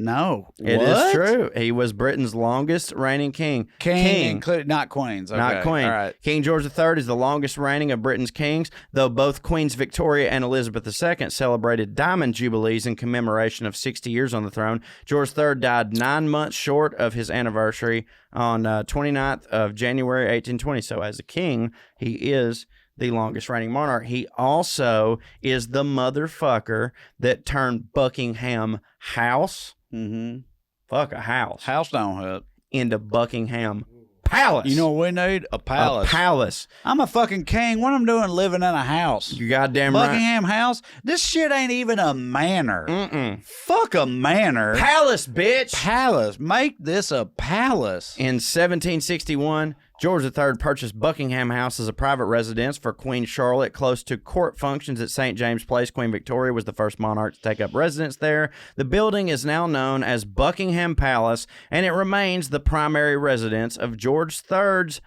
No. It is true. He was Britain's longest reigning king. King. Not queens. Okay. Not queen. All right. King George III is the longest reigning of Britain's kings, though both Queens Victoria and Elizabeth II celebrated diamond jubilees in commemoration of 60 years on the throne. George III died 9 months short of his anniversary on 29th of January 1820. So as a king, he is the longest reigning monarch. He also is the motherfucker that turned Buckingham House, fuck a house, House don't hit. into Buckingham Palace. You know what we need? A palace. A palace. I'm a fucking king. What I'm doing living in a house? You goddamn right. Buckingham House? This shit ain't even a manor. Fuck a manor. Palace, bitch. Palace. Make this a palace. In 1761, George III purchased Buckingham House as a private residence for Queen Charlotte, close to court functions at St. James Place. Queen Victoria was the first monarch to take up residence there. The building is now known as Buckingham Palace, and it remains the primary residence of George III's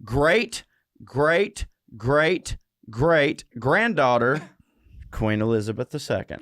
great-great-great-great-granddaughter, Queen Elizabeth II.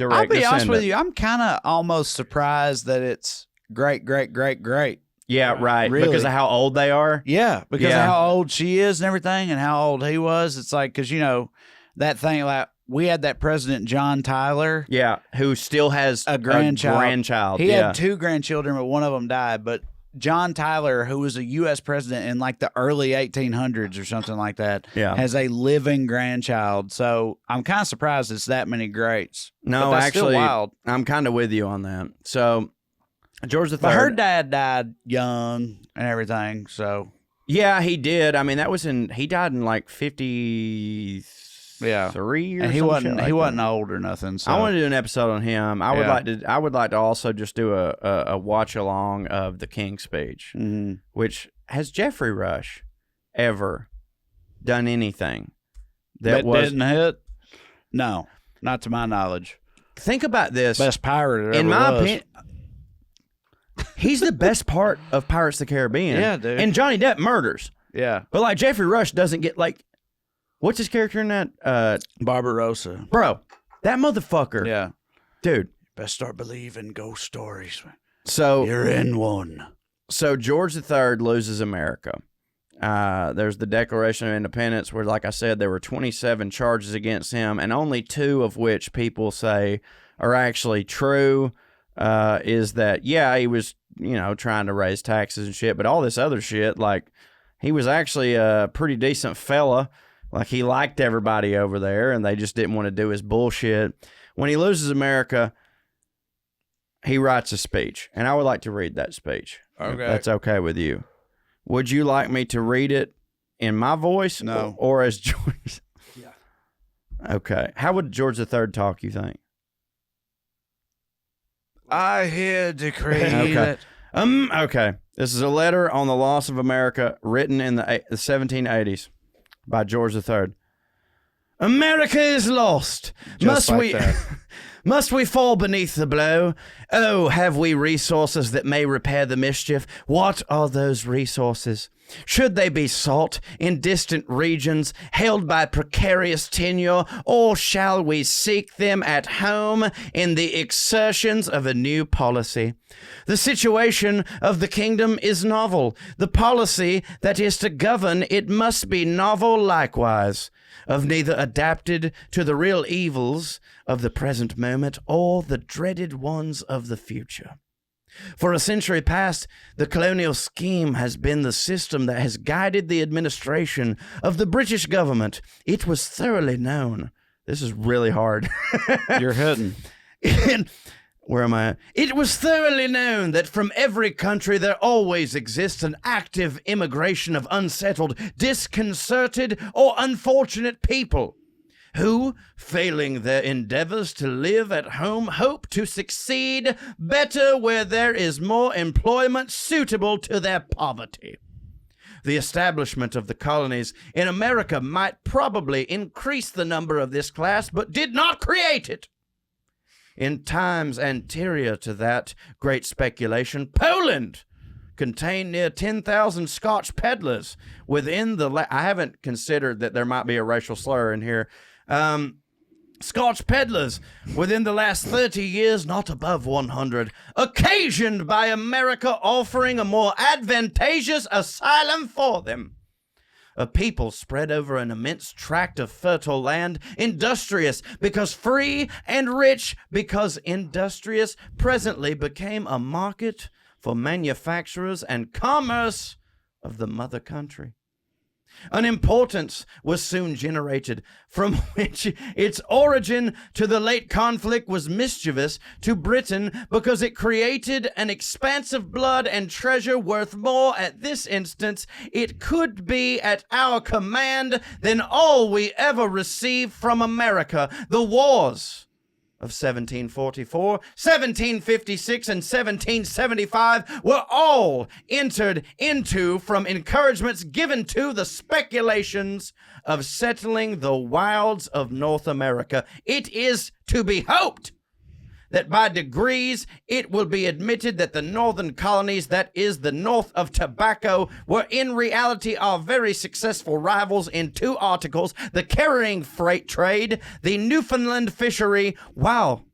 I'll be honest with you, I'm kind of almost surprised that it's great-great-great-great. Yeah, right. Really? Because of how old they are? Yeah, because of how old she is and everything and how old he was. It's like, because, you know, that thing, like, we had that President John Tyler. Yeah, who still has a grandchild. He had 2 grandchildren, but one of them died. But John Tyler, who was a U.S. president in like the early 1800s or something like that, has a living grandchild. So I'm kind of surprised it's that many greats. No, that's actually, still wild. I'm kind of with you on that. So George III. But her dad died young and everything, so. Yeah, he did. I mean, he died in like 53 or and he wasn't old or nothing. So. I want to do an episode on him. I would like to also just do a watch along of the King's Speech, which has Jeffrey Rush ever done anything that didn't hit? No, not to my knowledge. Think about this. Best pirate in my opinion. He's the best part of Pirates of the Caribbean. Yeah, dude. And Johnny Depp murders. Yeah. But like Jeffrey Rush doesn't get like, what's his character in that? Barbarossa. Bro, that motherfucker. Yeah. Dude. Best start believing ghost stories. So you're in one. So George III loses America. There's the Declaration of Independence where, like I said, there were 27 charges against him, and only 2 of which people say are actually true. Is that, he was, trying to raise taxes and shit, but all this other shit, like, he was actually a pretty decent fella. Like, he liked everybody over there, and they just didn't want to do his bullshit. When he loses America, he writes a speech, and I would like to read that speech. Okay. If that's okay with you. Would you like me to read it in my voice? No. Or as George? Yeah. Okay. How would George III talk, you think? I here decree that... Okay. This is a letter on the loss of America written in the 1780s by George III. America is lost. Must we fall beneath the blow? Oh, have we resources that may repair the mischief? What are those resources? Should they be sought in distant regions, held by precarious tenure, or shall we seek them at home in the exertions of a new policy? The situation of the kingdom is novel. The policy that is to govern it must be novel likewise, of neither adapted to the real evils of the present moment or the dreaded ones of the future. For a century past, the colonial scheme has been the system that has guided the administration of the British government. It was thoroughly known. This is really hard. You're hitting. Where am I? It was thoroughly known that from every country there always exists an active immigration of unsettled, disconcerted, or unfortunate people who, failing their endeavors to live at home, hope to succeed better where there is more employment suitable to their poverty. The establishment of the colonies in America might probably increase the number of this class, but did not create it. In times anterior to that great speculation, Poland contained near 10,000 Scotch peddlers within the... I haven't considered that there might be a racial slur in here. Scotch peddlers within the last 30 years, not above 100, occasioned by America offering a more advantageous asylum for them. A people spread over an immense tract of fertile land, industrious because free, and rich because industrious, presently became a market for manufacturers and commerce of the mother country. An importance was soon generated, from which its origin to the late conflict was mischievous to Britain, because it created an expanse of blood and treasure worth more at this instance it could be at our command than all we ever received from America. The wars of 1744, 1756, and 1775 were all entered into from encouragements given to the speculations of settling the wilds of North America. It is to be hoped that by degrees it will be admitted that the northern colonies, that is, the north of tobacco, were in reality our very successful rivals in two articles: the carrying freight trade, the Newfoundland fishery, while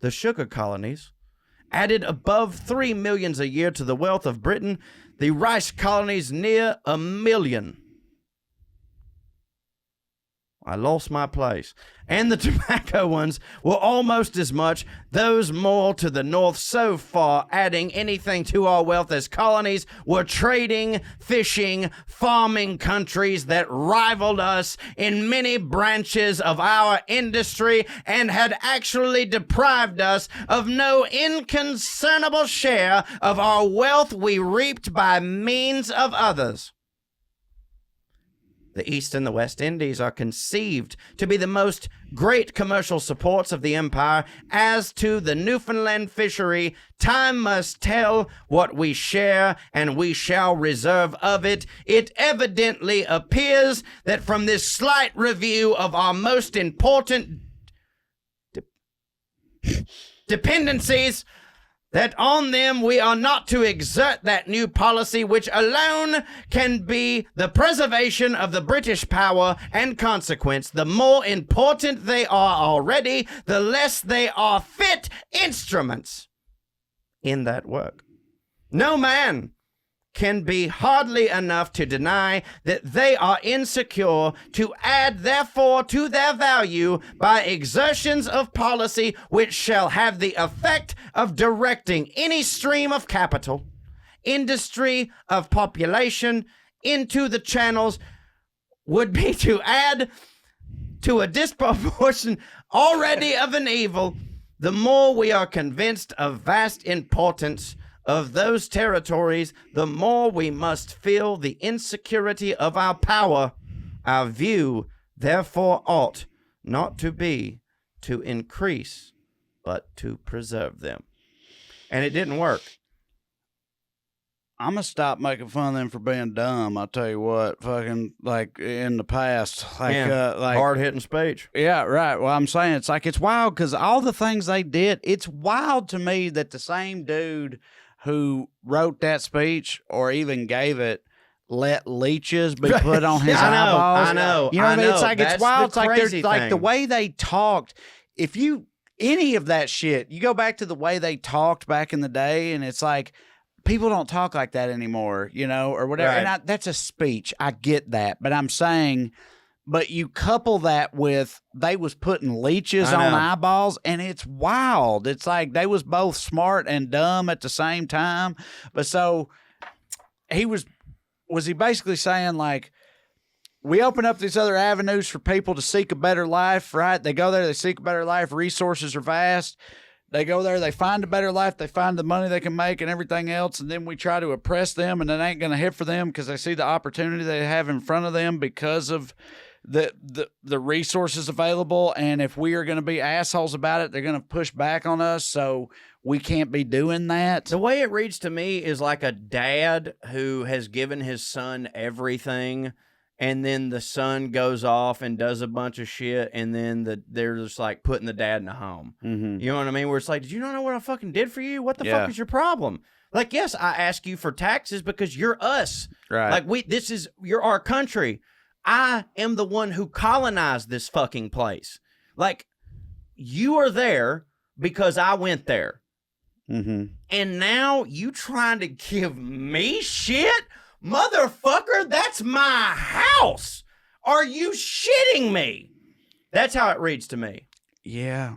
the sugar colonies added above 3 millions a year to the wealth of Britain, the rice colonies near 1 million. I lost my place. And the tobacco ones were almost as much, those more to the north, so far adding anything to our wealth as colonies were trading, fishing, farming countries that rivaled us in many branches of our industry and had actually deprived us of no inconcernable share of our wealth we reaped by means of others. The East and the West Indies are conceived to be the most great commercial supports of the empire. As to the Newfoundland fishery, time must tell what we share and we shall reserve of it. It evidently appears that from this slight review of our most important dependencies, that on them we are not to exert that new policy which alone can be the preservation of the British power, and consequence. The more important they are already, the less they are fit instruments in that work. No man can be hardly enough to deny that they are insecure, to add therefore to their value by exertions of policy which shall have the effect of directing any stream of capital, industry, of population into the channels, would be to add to a disproportion already of an evil. The more we are convinced of vast importance of those territories, the more we must feel the insecurity of our power. Our view, therefore, ought not to be to increase, but to preserve them. And it didn't work. I'm going to stop making fun of them for being dumb. I'll tell you what, fucking, like, in the past. Like, like hard-hitting speech. Yeah, right. Well, I'm saying it's like, it's wild because all the things they did, it's wild to me that the same dude who wrote that speech or even gave it let leeches be put on his eyeballs. I know. You know what I mean? It's like, That's it's wild. It's like, crazy like the thing. way they talked. If you, any of that shit, you go back to the way they talked back in the day, and it's like, people don't talk like that anymore, you know, or whatever. Right. And that's a speech. I get that. But I'm saying, but you couple that with they was putting leeches on eyeballs, and it's wild. It's like they was both smart and dumb at the same time. But so he was he basically saying, like, we open up these other avenues for people to seek a better life, right? They go there, they seek a better life. Resources are vast. They go there, they find a better life, they find the money they can make and everything else, and then we try to oppress them, and it ain't going to hit for them because they see the opportunity they have in front of them because of the resources available. And if we are going to be assholes about it, they're going to push back on us, so we can't be doing that. The way it reads to me is like a dad who has given his son everything, and then the son goes off and does a bunch of shit, and then they're just like putting the dad in a home. Mm-hmm. You know what I mean? Where it's like, did you not know what I fucking did for you? What the Yeah. fuck is your problem? Like, yes, I ask you for taxes because you're us. Right. Like, you're our country. I am the one who colonized this fucking place. Like, you are there because I went there. Mm-hmm. And now you trying to give me shit? Motherfucker, that's my house. Are you shitting me? That's how it reads to me. Yeah.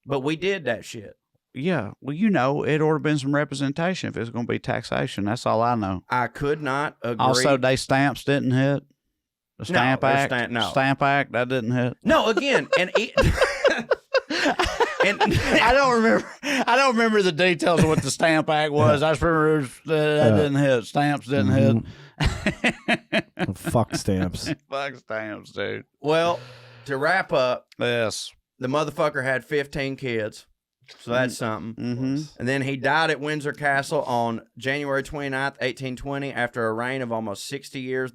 But we did that shit. Yeah. Well, you know, it ought to been some representation if it's going to be taxation. That's all I know. I could not agree. Also, they stamps didn't hit. The Stamp Act. No. Stamp Act, that didn't hit. No, again, and I don't remember the details of what the Stamp Act was. I just remember that didn't hit. Stamps didn't hit. Fuck stamps. Fuck stamps, dude. Well, to wrap up, Yes. the motherfucker had 15 kids. So that's something. Mm-hmm. And then he died at Windsor Castle on January 29th, 1820, after a reign of almost 60 years.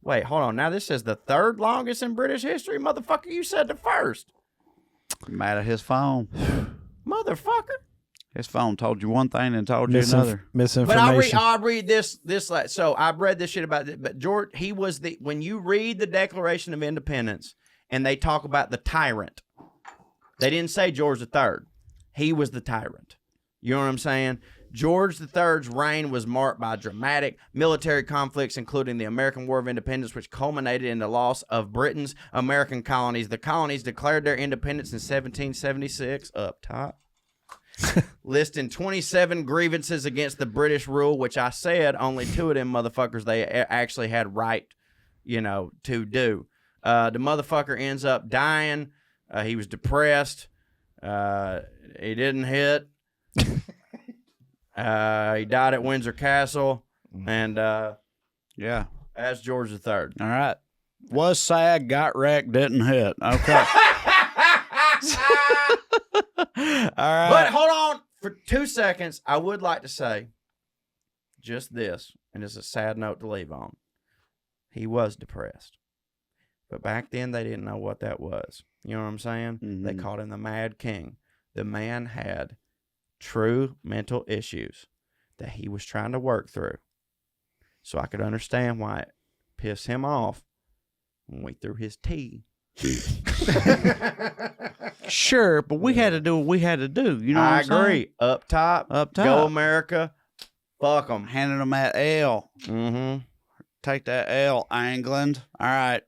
Wait, hold on. Now this says the third longest in British history? Motherfucker, you said the first. Mad at his phone. Motherfucker. His phone told you one thing and told you another. But Misinformation. I'll read this. So I've read this shit about it. But George, he was when you read the Declaration of Independence and they talk about the tyrant, they didn't say George III. He was the tyrant. You know what I'm saying? George III's reign was marked by dramatic military conflicts, including the American War of Independence, which culminated in the loss of Britain's American colonies. The colonies declared their independence in 1776, up top, listing 27 grievances against the British rule, which I said only 2 of them motherfuckers they actually had right, to do. The motherfucker ends up dying. He was depressed. He didn't hit. He died at Windsor Castle, and Yeah. as George III. All right. Was sad, got wrecked, didn't hit. Okay. All right. But hold on for 2 seconds. I would like to say just this, and it's a sad note to leave on. He was depressed. But back then, they didn't know what that was. You know what I'm saying? Mm-hmm. They called him the Mad King. The man had true mental issues that he was trying to work through. So I could understand why it pissed him off when we threw his tea. Sure, but we had to do what we had to do. You know what I I'm saying? agree. Up top. Up top. Go America. Fuck them. Handing them that L. Mm-hmm. Take that L, England. All right.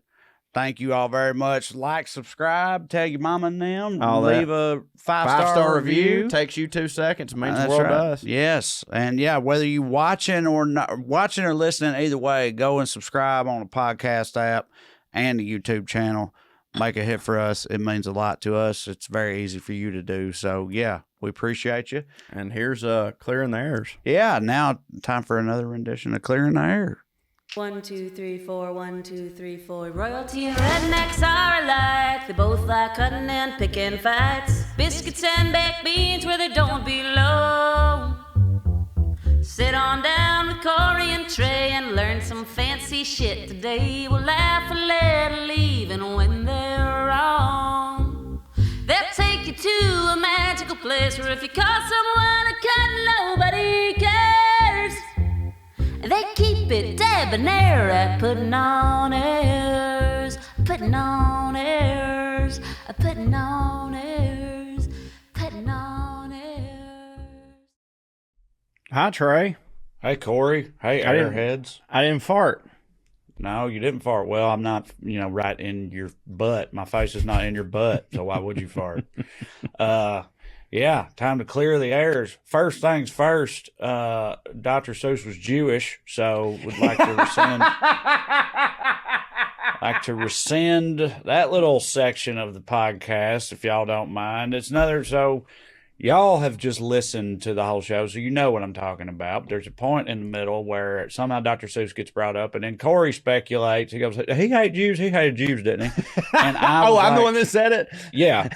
Thank you all very much. Like, subscribe, tell your mama and them. All that. Leave a 5-star 5-star review. review. Takes you 2 seconds. Means the That's world right. to us. Yes. And yeah, whether you watching or listening, either way, go and subscribe on the podcast app and the YouTube channel. Make a hit for us. It means a lot to us. It's very easy for you to do. So yeah, we appreciate you. And here's Clearing the Airs. Yeah, now time for another rendition of Clearing the Air. 1, 2, 3, 4, 1, 2, 3, 4. Royalty and rednecks are alike. They both like cutting and picking fights. Biscuits and baked beans where they don't belong. Sit on down with Corey and Trae and learn some fancy shit today. We'll laugh a little even when they're wrong. They'll take you to a magical place where if you call someone a cunt, nobody cares. They keep it debonair at Puttin' On Airs. Puttin' On Airs. Puttin' On Airs. Puttin' On Airs. Hi, Trae. Hey, Corey. Hey, Airheads. I didn't fart. No, you didn't fart. Well, I'm not, right in your butt. My face is not in your butt, so why would you fart? Yeah, time to clear the airs. First things first, Dr. Seuss was Jewish, so would like to rescind that little section of the podcast, if y'all don't mind. It's so y'all have just listened to the whole show, so you know what I'm talking about. There's a point in the middle where somehow Dr. Seuss gets brought up, and then Corey speculates. He goes, he hated Jews, didn't he? And I'm the one that said it? Yeah.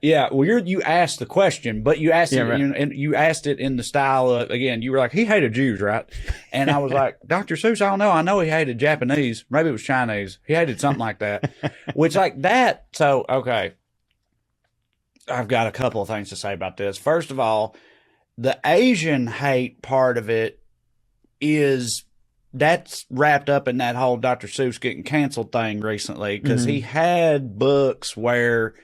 Yeah, well, you asked the question, but you asked and you asked it in the style of, again, you were like, he hated Jews, right? And I was like, Dr. Seuss, I don't know. I know he hated Japanese. Maybe it was Chinese. He hated something like that. Which, like that, so, okay. I've got a couple of things to say about this. First of all, the Asian hate part of it is that's wrapped up in that whole Dr. Seuss getting canceled thing recently, because he had books where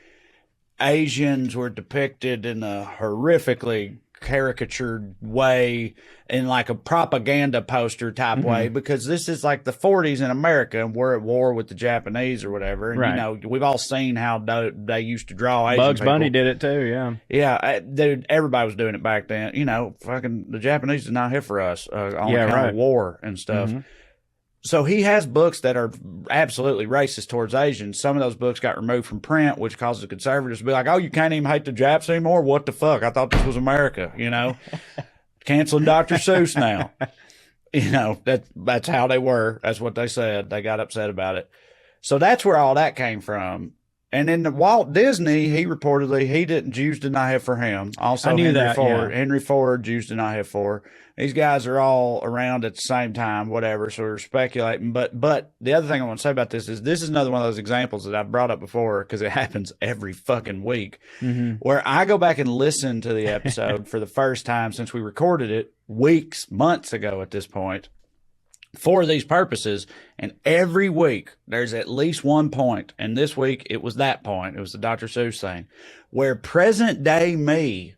Asians were depicted in a horrifically caricatured way, in like a propaganda poster type way, because this is like the 40s in America and we're at war with the Japanese or whatever. And, Right. you know, we've all seen how they used to draw Asian Bugs people. Bunny did it too, yeah. Yeah, dude, everybody was doing it back then. You know, fucking the Japanese did not hit for us on account right. of war and stuff. So he has books that are absolutely racist towards Asians. Some of those books got removed from print, which causes the conservatives to be like, oh, you can't even hate the Japs anymore? What the fuck? I thought this was America, you know? Canceling Dr. Seuss now. You know, that's how they were. That's what they said. They got upset about it. So that's where all that came from. And then Walt Disney, he reportedly, Jews did not have for him. Also, I knew Henry that, Ford. yeah. Henry Ford, Jews did not have for. These guys are all around at the same time, whatever. So we're speculating. But the other thing I want to say about this is another one of those examples that I've brought up before, because it happens every fucking week, where I go back and listen to the episode for the first time since we recorded it months ago at this point, for these purposes. And every week there's at least one point. And this week it was that point. It was the Dr. Seuss thing, where present day me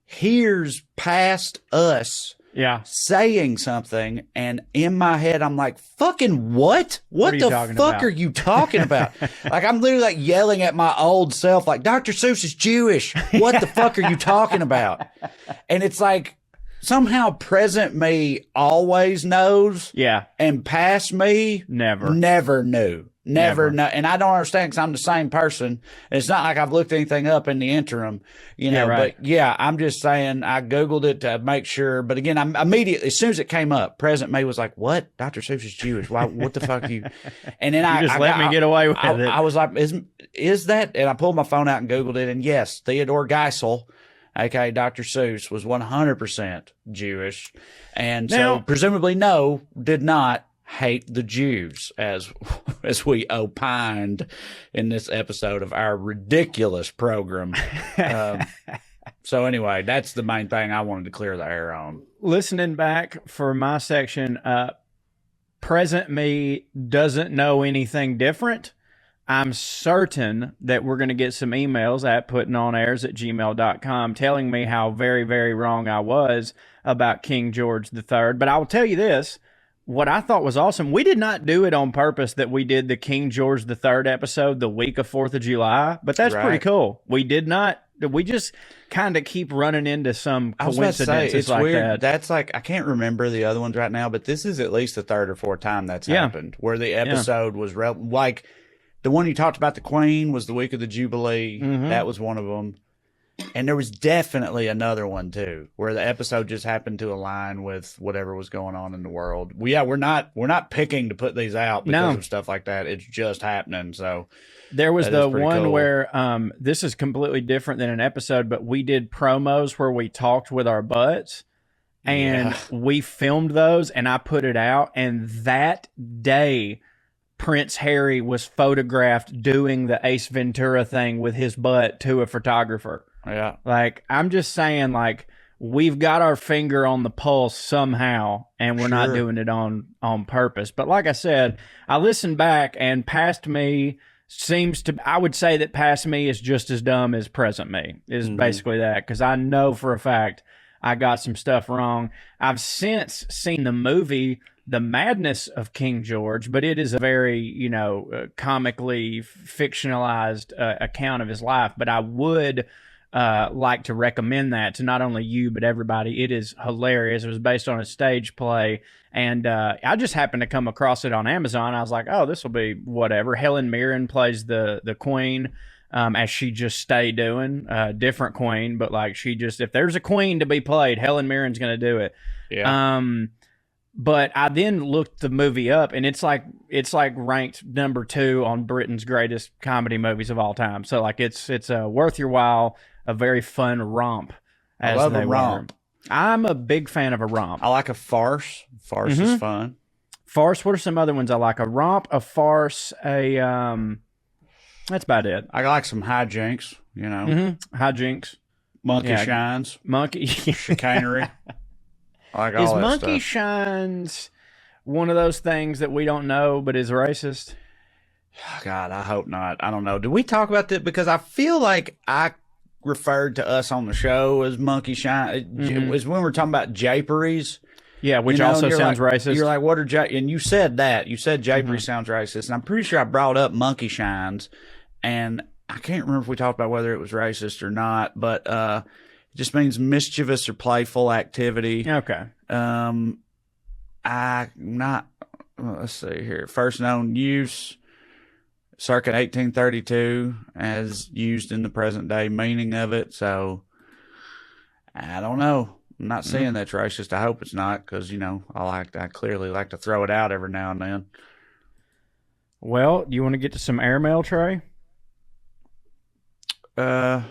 hears past us saying something, and in my head I'm like, fucking what? What the fuck are you talking about? Like, I'm literally like yelling at my old self, like, Dr. Seuss is Jewish. What the fuck are you talking about? And it's like, somehow present me always knows. Yeah. And past me Never knew. Never know. And I don't understand, because I'm the same person. It's not like I've looked anything up in the interim, you know. right. But yeah, I'm just saying, I Googled it to make sure. But again, I'm immediately, as soon as it came up, present me was like, what? Dr. Seuss is Jewish. Why? What the fuck are you? And then You just let me get away with it. I was like, is that? And I pulled my phone out and Googled it. And yes, Theodore Geisel, aka Dr. Seuss, was 100% Jewish. And Now, so presumably did not hate the Jews, as we opined in this episode of our ridiculous program. So anyway, that's the main thing I wanted to clear the air on. Listening back for my section, present me doesn't know anything different. I'm certain that we're going to get some emails at puttingonairs@gmail.com telling me how very, very wrong I was about King George III. But I will tell you this. What I thought was awesome, we did not do it on purpose that we did the King George III episode the week of 4th of July, but that's pretty cool. We did not, we just kind of keep running into some coincidences it's like weird. that. That's like, I can't remember the other ones right now, but this is at least the third or fourth time that's happened, where the episode was like, the one you talked about, the Queen, was the week of the Jubilee. That was one of them. And there was definitely another one too, where the episode just happened to align with whatever was going on in the world. We're not picking to put these out because of stuff like that. It's just happening. So there was the one cool. where this is completely different than an episode, but we did promos where we talked with our butts, and we filmed those, and I put it out. And that day, Prince Harry was photographed doing the Ace Ventura thing with his butt to a photographer. Yeah. Like, I'm just saying, like, we've got our finger on the pulse somehow, and we're not doing it on purpose. But like I said, I listened back, and past me I would say that past me is just as dumb as present me, is basically that. Because I know for a fact I got some stuff wrong. I've since seen the movie The Madness of King George, but it is a very, comically fictionalized account of his life. But I would like to recommend that to not only you, but everybody. It is hilarious. It was based on a stage play, and I just happened to come across it on Amazon. I was like, oh, this will be whatever. Helen Mirren plays the queen, as she just stayed doing. Different queen, but like if there's a queen to be played, Helen Mirren's going to do it. Yeah. But I then looked the movie up, and it's like ranked number 2 on Britain's greatest comedy movies of all time. So like it's worth your while, a very fun romp. I love a romp. I'm a big fan of a romp. I like a farce. Farce is fun. Farce. What are some other ones I like? A romp, a farce, that's about it. I like some hijinks. Hijinks, monkey shines, monkey chicanery. I like all is that monkey stuff. shines one of those things that we don't know but is racist? God, I hope not. I don't know. Did we talk about that? Because I feel like I referred to us on the show as monkey shine. It was when we were talking about japeries. Yeah, which also sounds racist. You're like, what are and you said that. You said japery sounds racist. And I'm pretty sure I brought up monkey shines. And I can't remember if we talked about whether it was racist or not. But it just means mischievous or playful activity. Okay. Let's see here. First known use circa 1832 as used in the present day meaning of it. So I don't know. I'm not saying that's racist. I hope it's not, because I clearly like to throw it out every now and then. Well, do you want to get to some airmail, Trae? Hang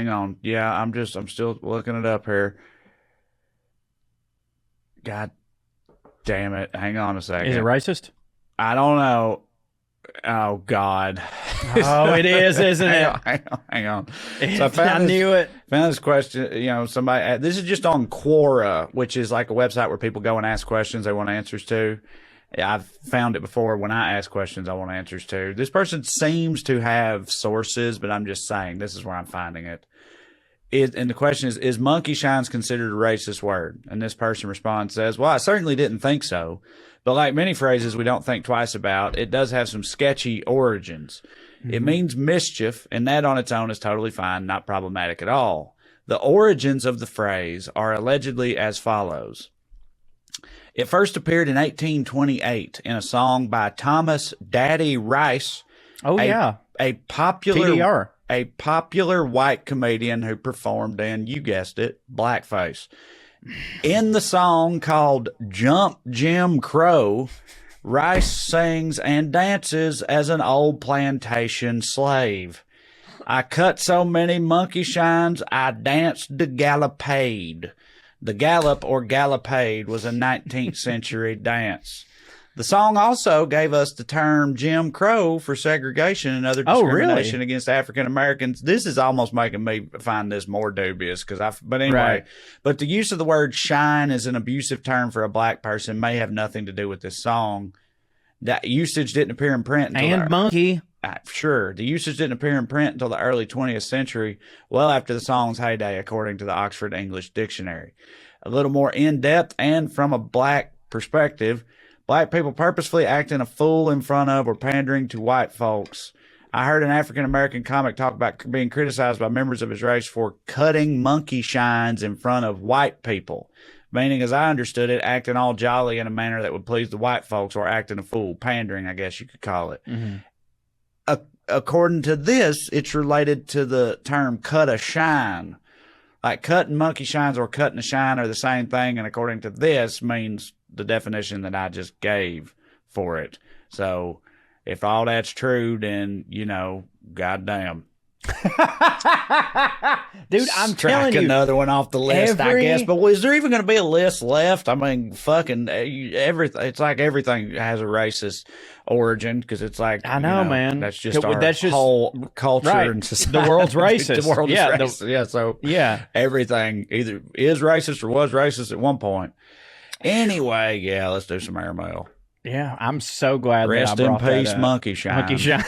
on. Yeah, I'm still looking it up here. God damn it. Hang on a second. Is it racist? I don't know. Oh, God. Oh, it is, isn't it? Hang on. So I knew it. Found this question, somebody, this is just on Quora, which is like a website where people go and ask questions they want answers to. I've found it before. When I ask questions I want answers to. This person seems to have sources, but I'm just saying this is where I'm finding it. And the question is monkey shines considered a racist word? And this person responds, says, well, I certainly didn't think so. But like many phrases we don't think twice about, it does have some sketchy origins. It means mischief, and that on its own is totally fine, not problematic at all. The origins of the phrase are allegedly as follows. It first appeared in 1828 in a song by Thomas Daddy Rice. Oh, yeah. A popular TDR. A popular white comedian who performed in, you guessed it, blackface. In the song called Jump Jim Crow, Rice sings and dances as an old plantation slave. I cut so many monkey shines, I danced the gallopade. The gallop or gallopade was a 19th century dance. The song also gave us the term Jim Crow for segregation and other discrimination against African Americans. This is almost making me find this more dubious but anyway, but the use of the word shine as an abusive term for a black person may have nothing to do with this song. That usage didn't appear in print until monkey. Sure. The usage didn't appear in print until the early 20th century, well after the song's heyday, according to the Oxford English Dictionary. A little more in-depth and from a black perspective, black people purposefully acting a fool in front of or pandering to white folks. I heard an African-American comic talk about being criticized by members of his race for cutting monkey shines in front of white people, meaning, as I understood it, acting all jolly in a manner that would please the white folks, or acting a fool, pandering, I guess you could call it. According to this, it's related to the term cut a shine. Like cutting monkey shines or cutting a shine are the same thing, and according to this means the definition that I just gave for it. So if all that's true, then, goddamn. Dude, I'm telling you. Another one off the list, I guess. But is there even going to be a list left? I mean, fucking everything. It's like everything has a racist origin, because it's like, I know, man. That's just whole culture and society. The world's racist. The world is racist. So everything either is racist or was racist at one point. Anyway, let's do some airmail. Yeah, I'm so glad Rest that I brought in peace, that up. monkey shine. Monkey shine.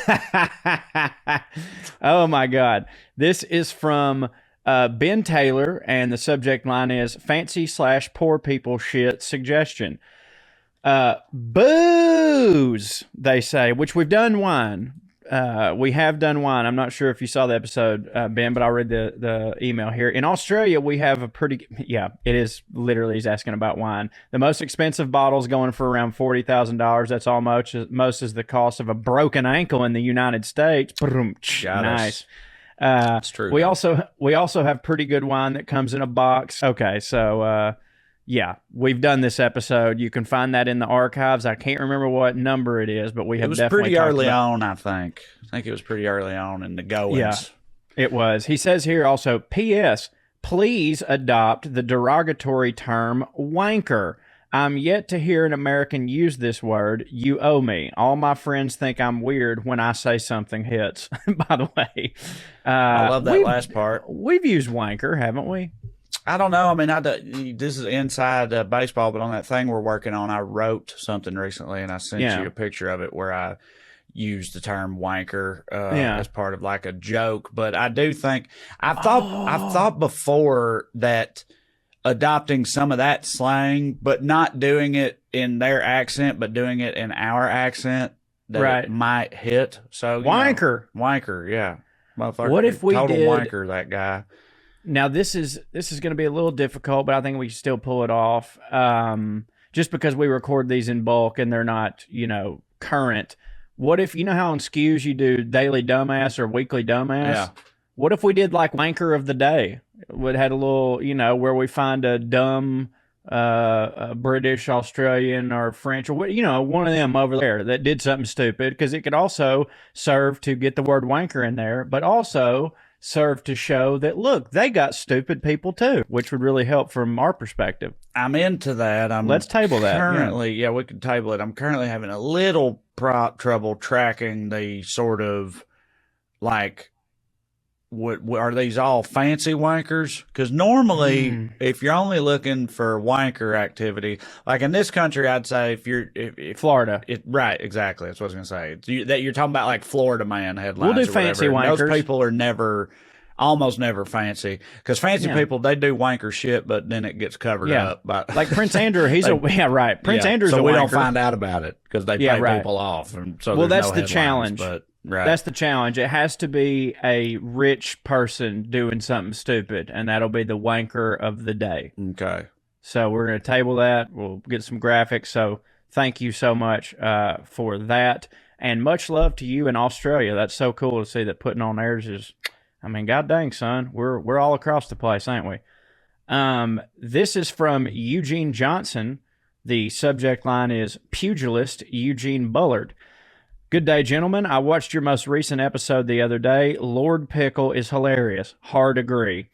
Oh, my God. This is from Ben Taylor, and the subject line is fancy/poor people shit suggestion. Booze, they say, which we've done wine. We have done wine. I'm not sure if you saw the episode, Ben, but I'll read the email here. In Australia, we have a it is literally, he's asking about wine. The most expensive bottle's going for around $40,000. That's almost as the cost of a broken ankle in the United States. Nice. That's true. We also have pretty good wine that comes in a box. Okay, so we've done this episode. You can find that in the archives. I can't remember what number it is, but we have It was definitely pretty talked early about on, I think. I think it was pretty early on in the goings. Yeah, it was. He says here also, P.S. Please adopt the derogatory term wanker. I'm yet to hear an American use this word. You owe me. All my friends think I'm weird when I say something hits. By the way. I love that last part. We've used wanker, haven't we? I don't know. I mean, this is inside baseball, but on that thing we're working on, I wrote something recently, and I sent you a picture of it where I used the term wanker as part of like a joke. But I do think I've thought before that adopting some of that slang, but not doing it in their accent, but doing it in our accent, that it might hit. So wanker, yeah. Motherfucker, what if we total did wanker, that guy. Now this is going to be a little difficult, but I think we can still pull it off. Just because we record these in bulk and they're not, current. What if, how on SKUs you do daily dumbass or weekly dumbass? Yeah. What if we did like wanker of the day? We had a little, where we find a dumb British, Australian, or French, or one of them over there that did something stupid, because it could also serve to get the word wanker in there, but also serve to show that, look, they got stupid people too, which would really help from our perspective. I'm into that. Let's table that. Currently, we could table it. I'm currently having a little trouble tracking the sort of like, what are these all fancy wankers? Because normally, if you're only looking for wanker activity, like in this country, I'd say if Florida, right, exactly. That's what I was gonna say. That you're talking about like Florida Man headlines. We'll do fancy wankers. Those people are almost never fancy, because fancy people, they do wanker shit, but then it gets covered up. Like Prince Andrew, he's Prince Andrew's so a we wanker. Don't find out about it because they pay people off, and so that's the challenge. But that's the challenge. It has to be a rich person doing something stupid, and that'll be the wanker of the day. Okay. So we're going to table that. We'll get some graphics. So thank you so much for that, and much love to you in Australia. That's so cool to see that Puttin On Airs is. I mean, god dang, son, we're all across the place, ain't we? This is from Eugene Johnson. The subject line is Pugilist Eugene Bullard. Good day, gentlemen. I watched your most recent episode the other day. Lord Pickle is hilarious. Hard agree.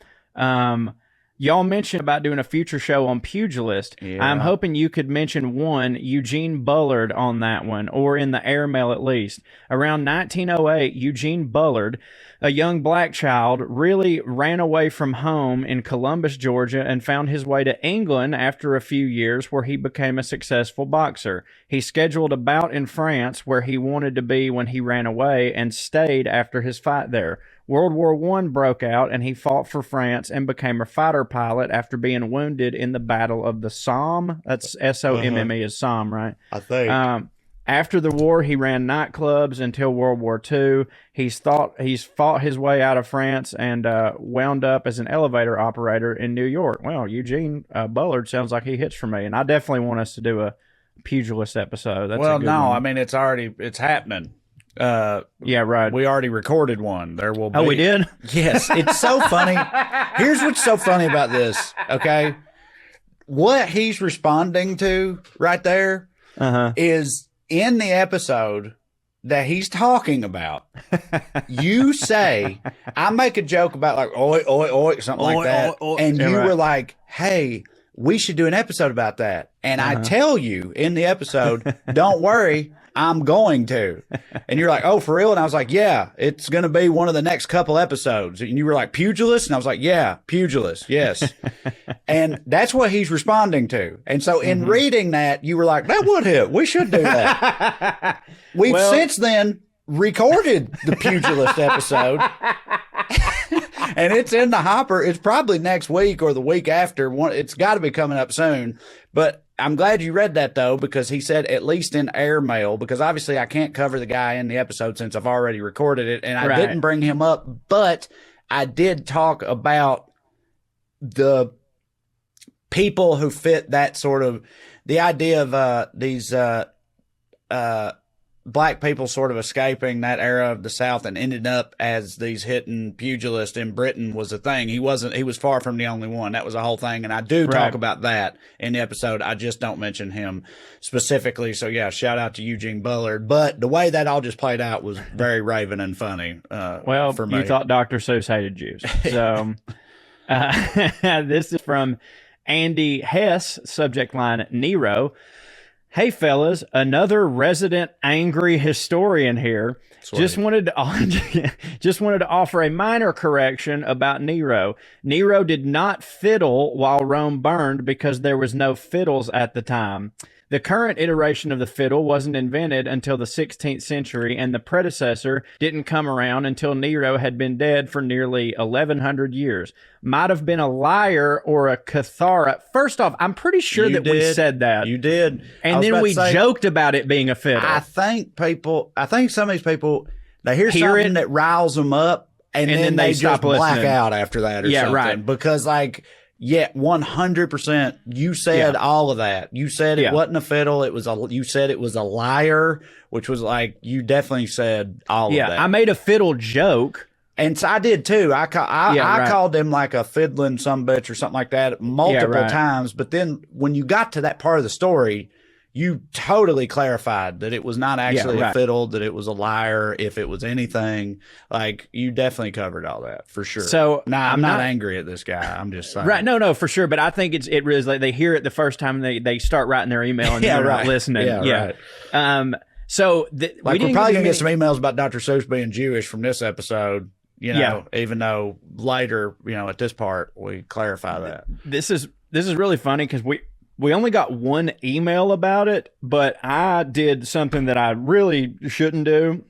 Y'all mentioned about doing a future show on pugilist. Yeah. I'm hoping you could mention one, Eugene Bullard, on that one, or in the airmail at least. Around 1908, Eugene Bullard, a young black child, really ran away from home in Columbus, Georgia, and found his way to England after a few years, where he became a successful boxer. He scheduled a bout in France, where he wanted to be when he ran away, and stayed after his fight there. World War I broke out, and he fought for France and became a fighter pilot after being wounded in the Battle of the Somme. That's S-O-M-M-E is Somme, right? I think. After the war, he ran nightclubs until World War II. He's fought his way out of France and wound up as an elevator operator in New York. Well, Eugene Bullard sounds like he hits for me, and I definitely want us to do a pugilist episode. That's a good one. I mean, it's happening. Yeah, right. We already recorded one. There will be. Oh, we did? Yes. It's so funny. Here's what's so funny about this. Okay. What he's responding to right there is in the episode that he's talking about. You say, I make a joke about like, oi, oi, oi, something like that. And you were like, hey, we should do an episode about that. And I tell you in the episode, don't worry, I'm going to. And you're like, oh, for real? And I was like, yeah, it's going to be one of the next couple episodes. And you were like, pugilist? And I was like, yeah, pugilist. Yes. And that's what he's responding to. And so in reading that, you were like, that would hit. We should do that. We've since then recorded the pugilist episode. And it's in the hopper. It's probably next week or the week after. It's got to be coming up soon. But I'm glad you read that, though, because he said at least in airmail, because obviously I can't cover the guy in the episode since I've already recorded it. And I didn't bring him up, but I did talk about the people who fit that sort of the idea of these black people sort of escaping that era of the South and ended up as these hitting pugilists in Britain was a thing. He was far from the only one. That was a whole thing. And I do talk about that in the episode. I just don't mention him specifically. So yeah, shout out to Eugene Bullard. But the way that all just played out was very Raven and funny. For me. You thought Dr. Seuss hated Jews. So this is from Andy Hess, subject line Nero. Hey fellas, another resident angry historian here. Sweet. Just wanted to offer a minor correction about Nero. Nero did not fiddle while Rome burned because there was no fiddles at the time. The current iteration of the fiddle wasn't invented until the 16th century, and the predecessor didn't come around until Nero had been dead for nearly 1,100 years. Might have been a lyre or a cathara. First off, I'm pretty sure You that we did. said that. You did. I And was then about we to say, joked about it being a fiddle. I think some of these people, they hear Hear something it, that riles them up, and then they stop just black listening. out after that or Yeah, something. right. Because, like, yeah, 100%. You said all of that. You said it wasn't a fiddle. You said it was a lyre, which was like, you definitely said all of that. I made a fiddle joke. And so I did too. I called them like a fiddling sumbitch or something like that multiple times. But then when you got to that part of the story, you totally clarified that it was not actually a fiddle, that it was a lyre, if it was anything. Like, you definitely covered all that for sure. So now I'm not angry at this guy. I'm just saying. Right. No, for sure. But I think it really is like they hear it the first time they start writing their email and they're not listening. Right. So we're probably going to get some emails about Dr. Seuss being Jewish from this episode. Even though later, at this part, we clarify that. This is really funny because we only got one email about it, but I did something that I really shouldn't do,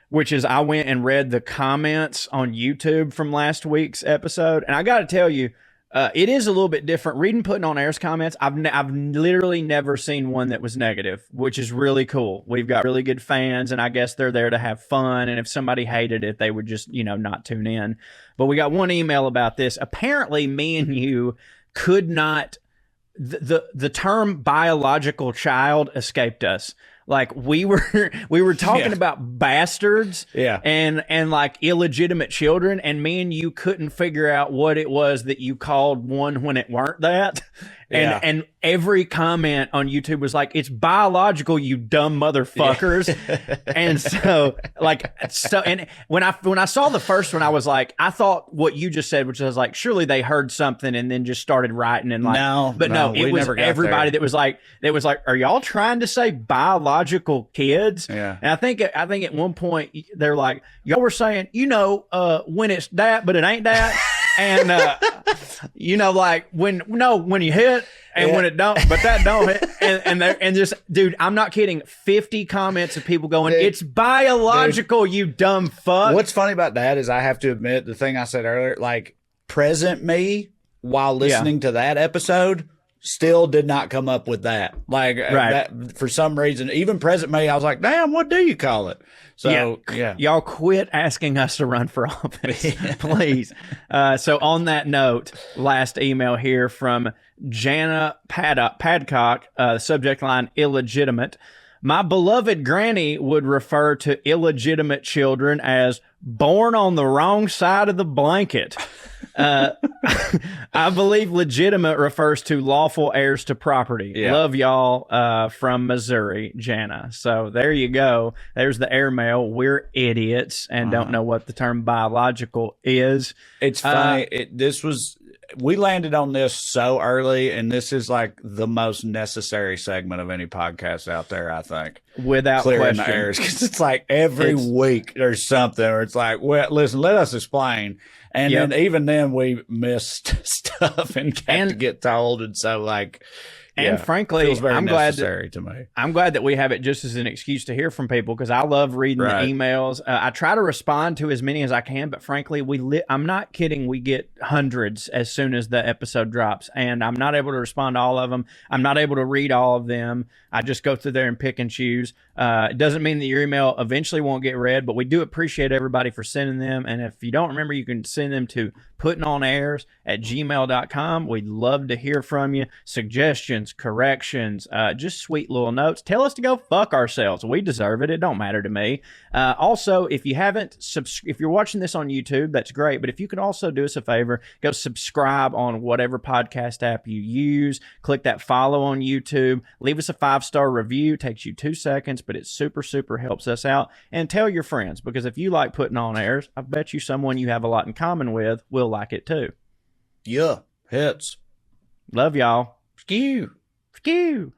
which is I went and read the comments on YouTube from last week's episode. And I got to tell you, it is a little bit different. Reading Puttin On Airs comments, I've literally never seen one that was negative, which is really cool. We've got really good fans, and I guess they're there to have fun. And if somebody hated it, they would just, not tune in. But we got one email about this. Apparently, me and you could not... The term biological child escaped us. Like we were talking about bastards and like illegitimate children, and me and you couldn't figure out what it was that you called one when it weren't that. And every comment on YouTube was like, it's biological, you dumb motherfuckers. And and when I saw the first one, I was like, I thought what you just said, which was like, surely they heard something and then just started writing and like, no, it was everybody that was like, are y'all trying to say biological kids? Yeah. And I think at one point they're like, y'all were saying, when it's that, but it ain't that. And, like when you hit and when it don't, but that don't hit. And just, dude, I'm not kidding. 50 comments of people going, it's biological, you dumb fuck. What's funny about that is I have to admit the thing I said earlier, like present me while listening to that episode still did not come up with that. Like that, for some reason, even present me, I was like, damn, what do you call it? So y'all quit asking us to run for office, please. So on that note, last email here from Jana Padcock, subject line illegitimate. My beloved granny would refer to illegitimate children as born on the wrong side of the blanket. I believe legitimate refers to lawful heirs to property. Yeah. Love y'all from Missouri, Jana. So there you go. There's the airmail. We're idiots and don't know what the term biological is. It's funny. We landed on this so early, and this is like the most necessary segment of any podcast out there, I think. Without Clearing question. the airs, because it's like every week there's something where it's like, well, listen, let us explain. And then even then we missed stuff and had to get told. And so like, and frankly, feels very I'm necessary to me. I'm glad that we have it just as an excuse to hear from people because I love reading the emails. I try to respond to as many as I can, but frankly, I'm not kidding. We get hundreds as soon as the episode drops, and I'm not able to respond to all of them. I'm not able to read all of them. I just go through there and pick and choose. It doesn't mean that your email eventually won't get read, but we do appreciate everybody for sending them. And if you don't remember, you can send them to puttinonairs@gmail.com. We'd love to hear from you. Suggestions, corrections, just sweet little notes. Tell us to go fuck ourselves. We deserve it. It don't matter to me. Also, if you haven't, if you're watching this on YouTube, that's great. But if you could also do us a favor, go subscribe on whatever podcast app you use. Click that follow on YouTube. Leave us a 5-star review. Takes you 2 seconds, but it super, super helps us out. And tell your friends, because if you like Puttin On Airs, I bet you someone you have a lot in common with will like it too. Yeah, hits. Love y'all. Skew. Skew.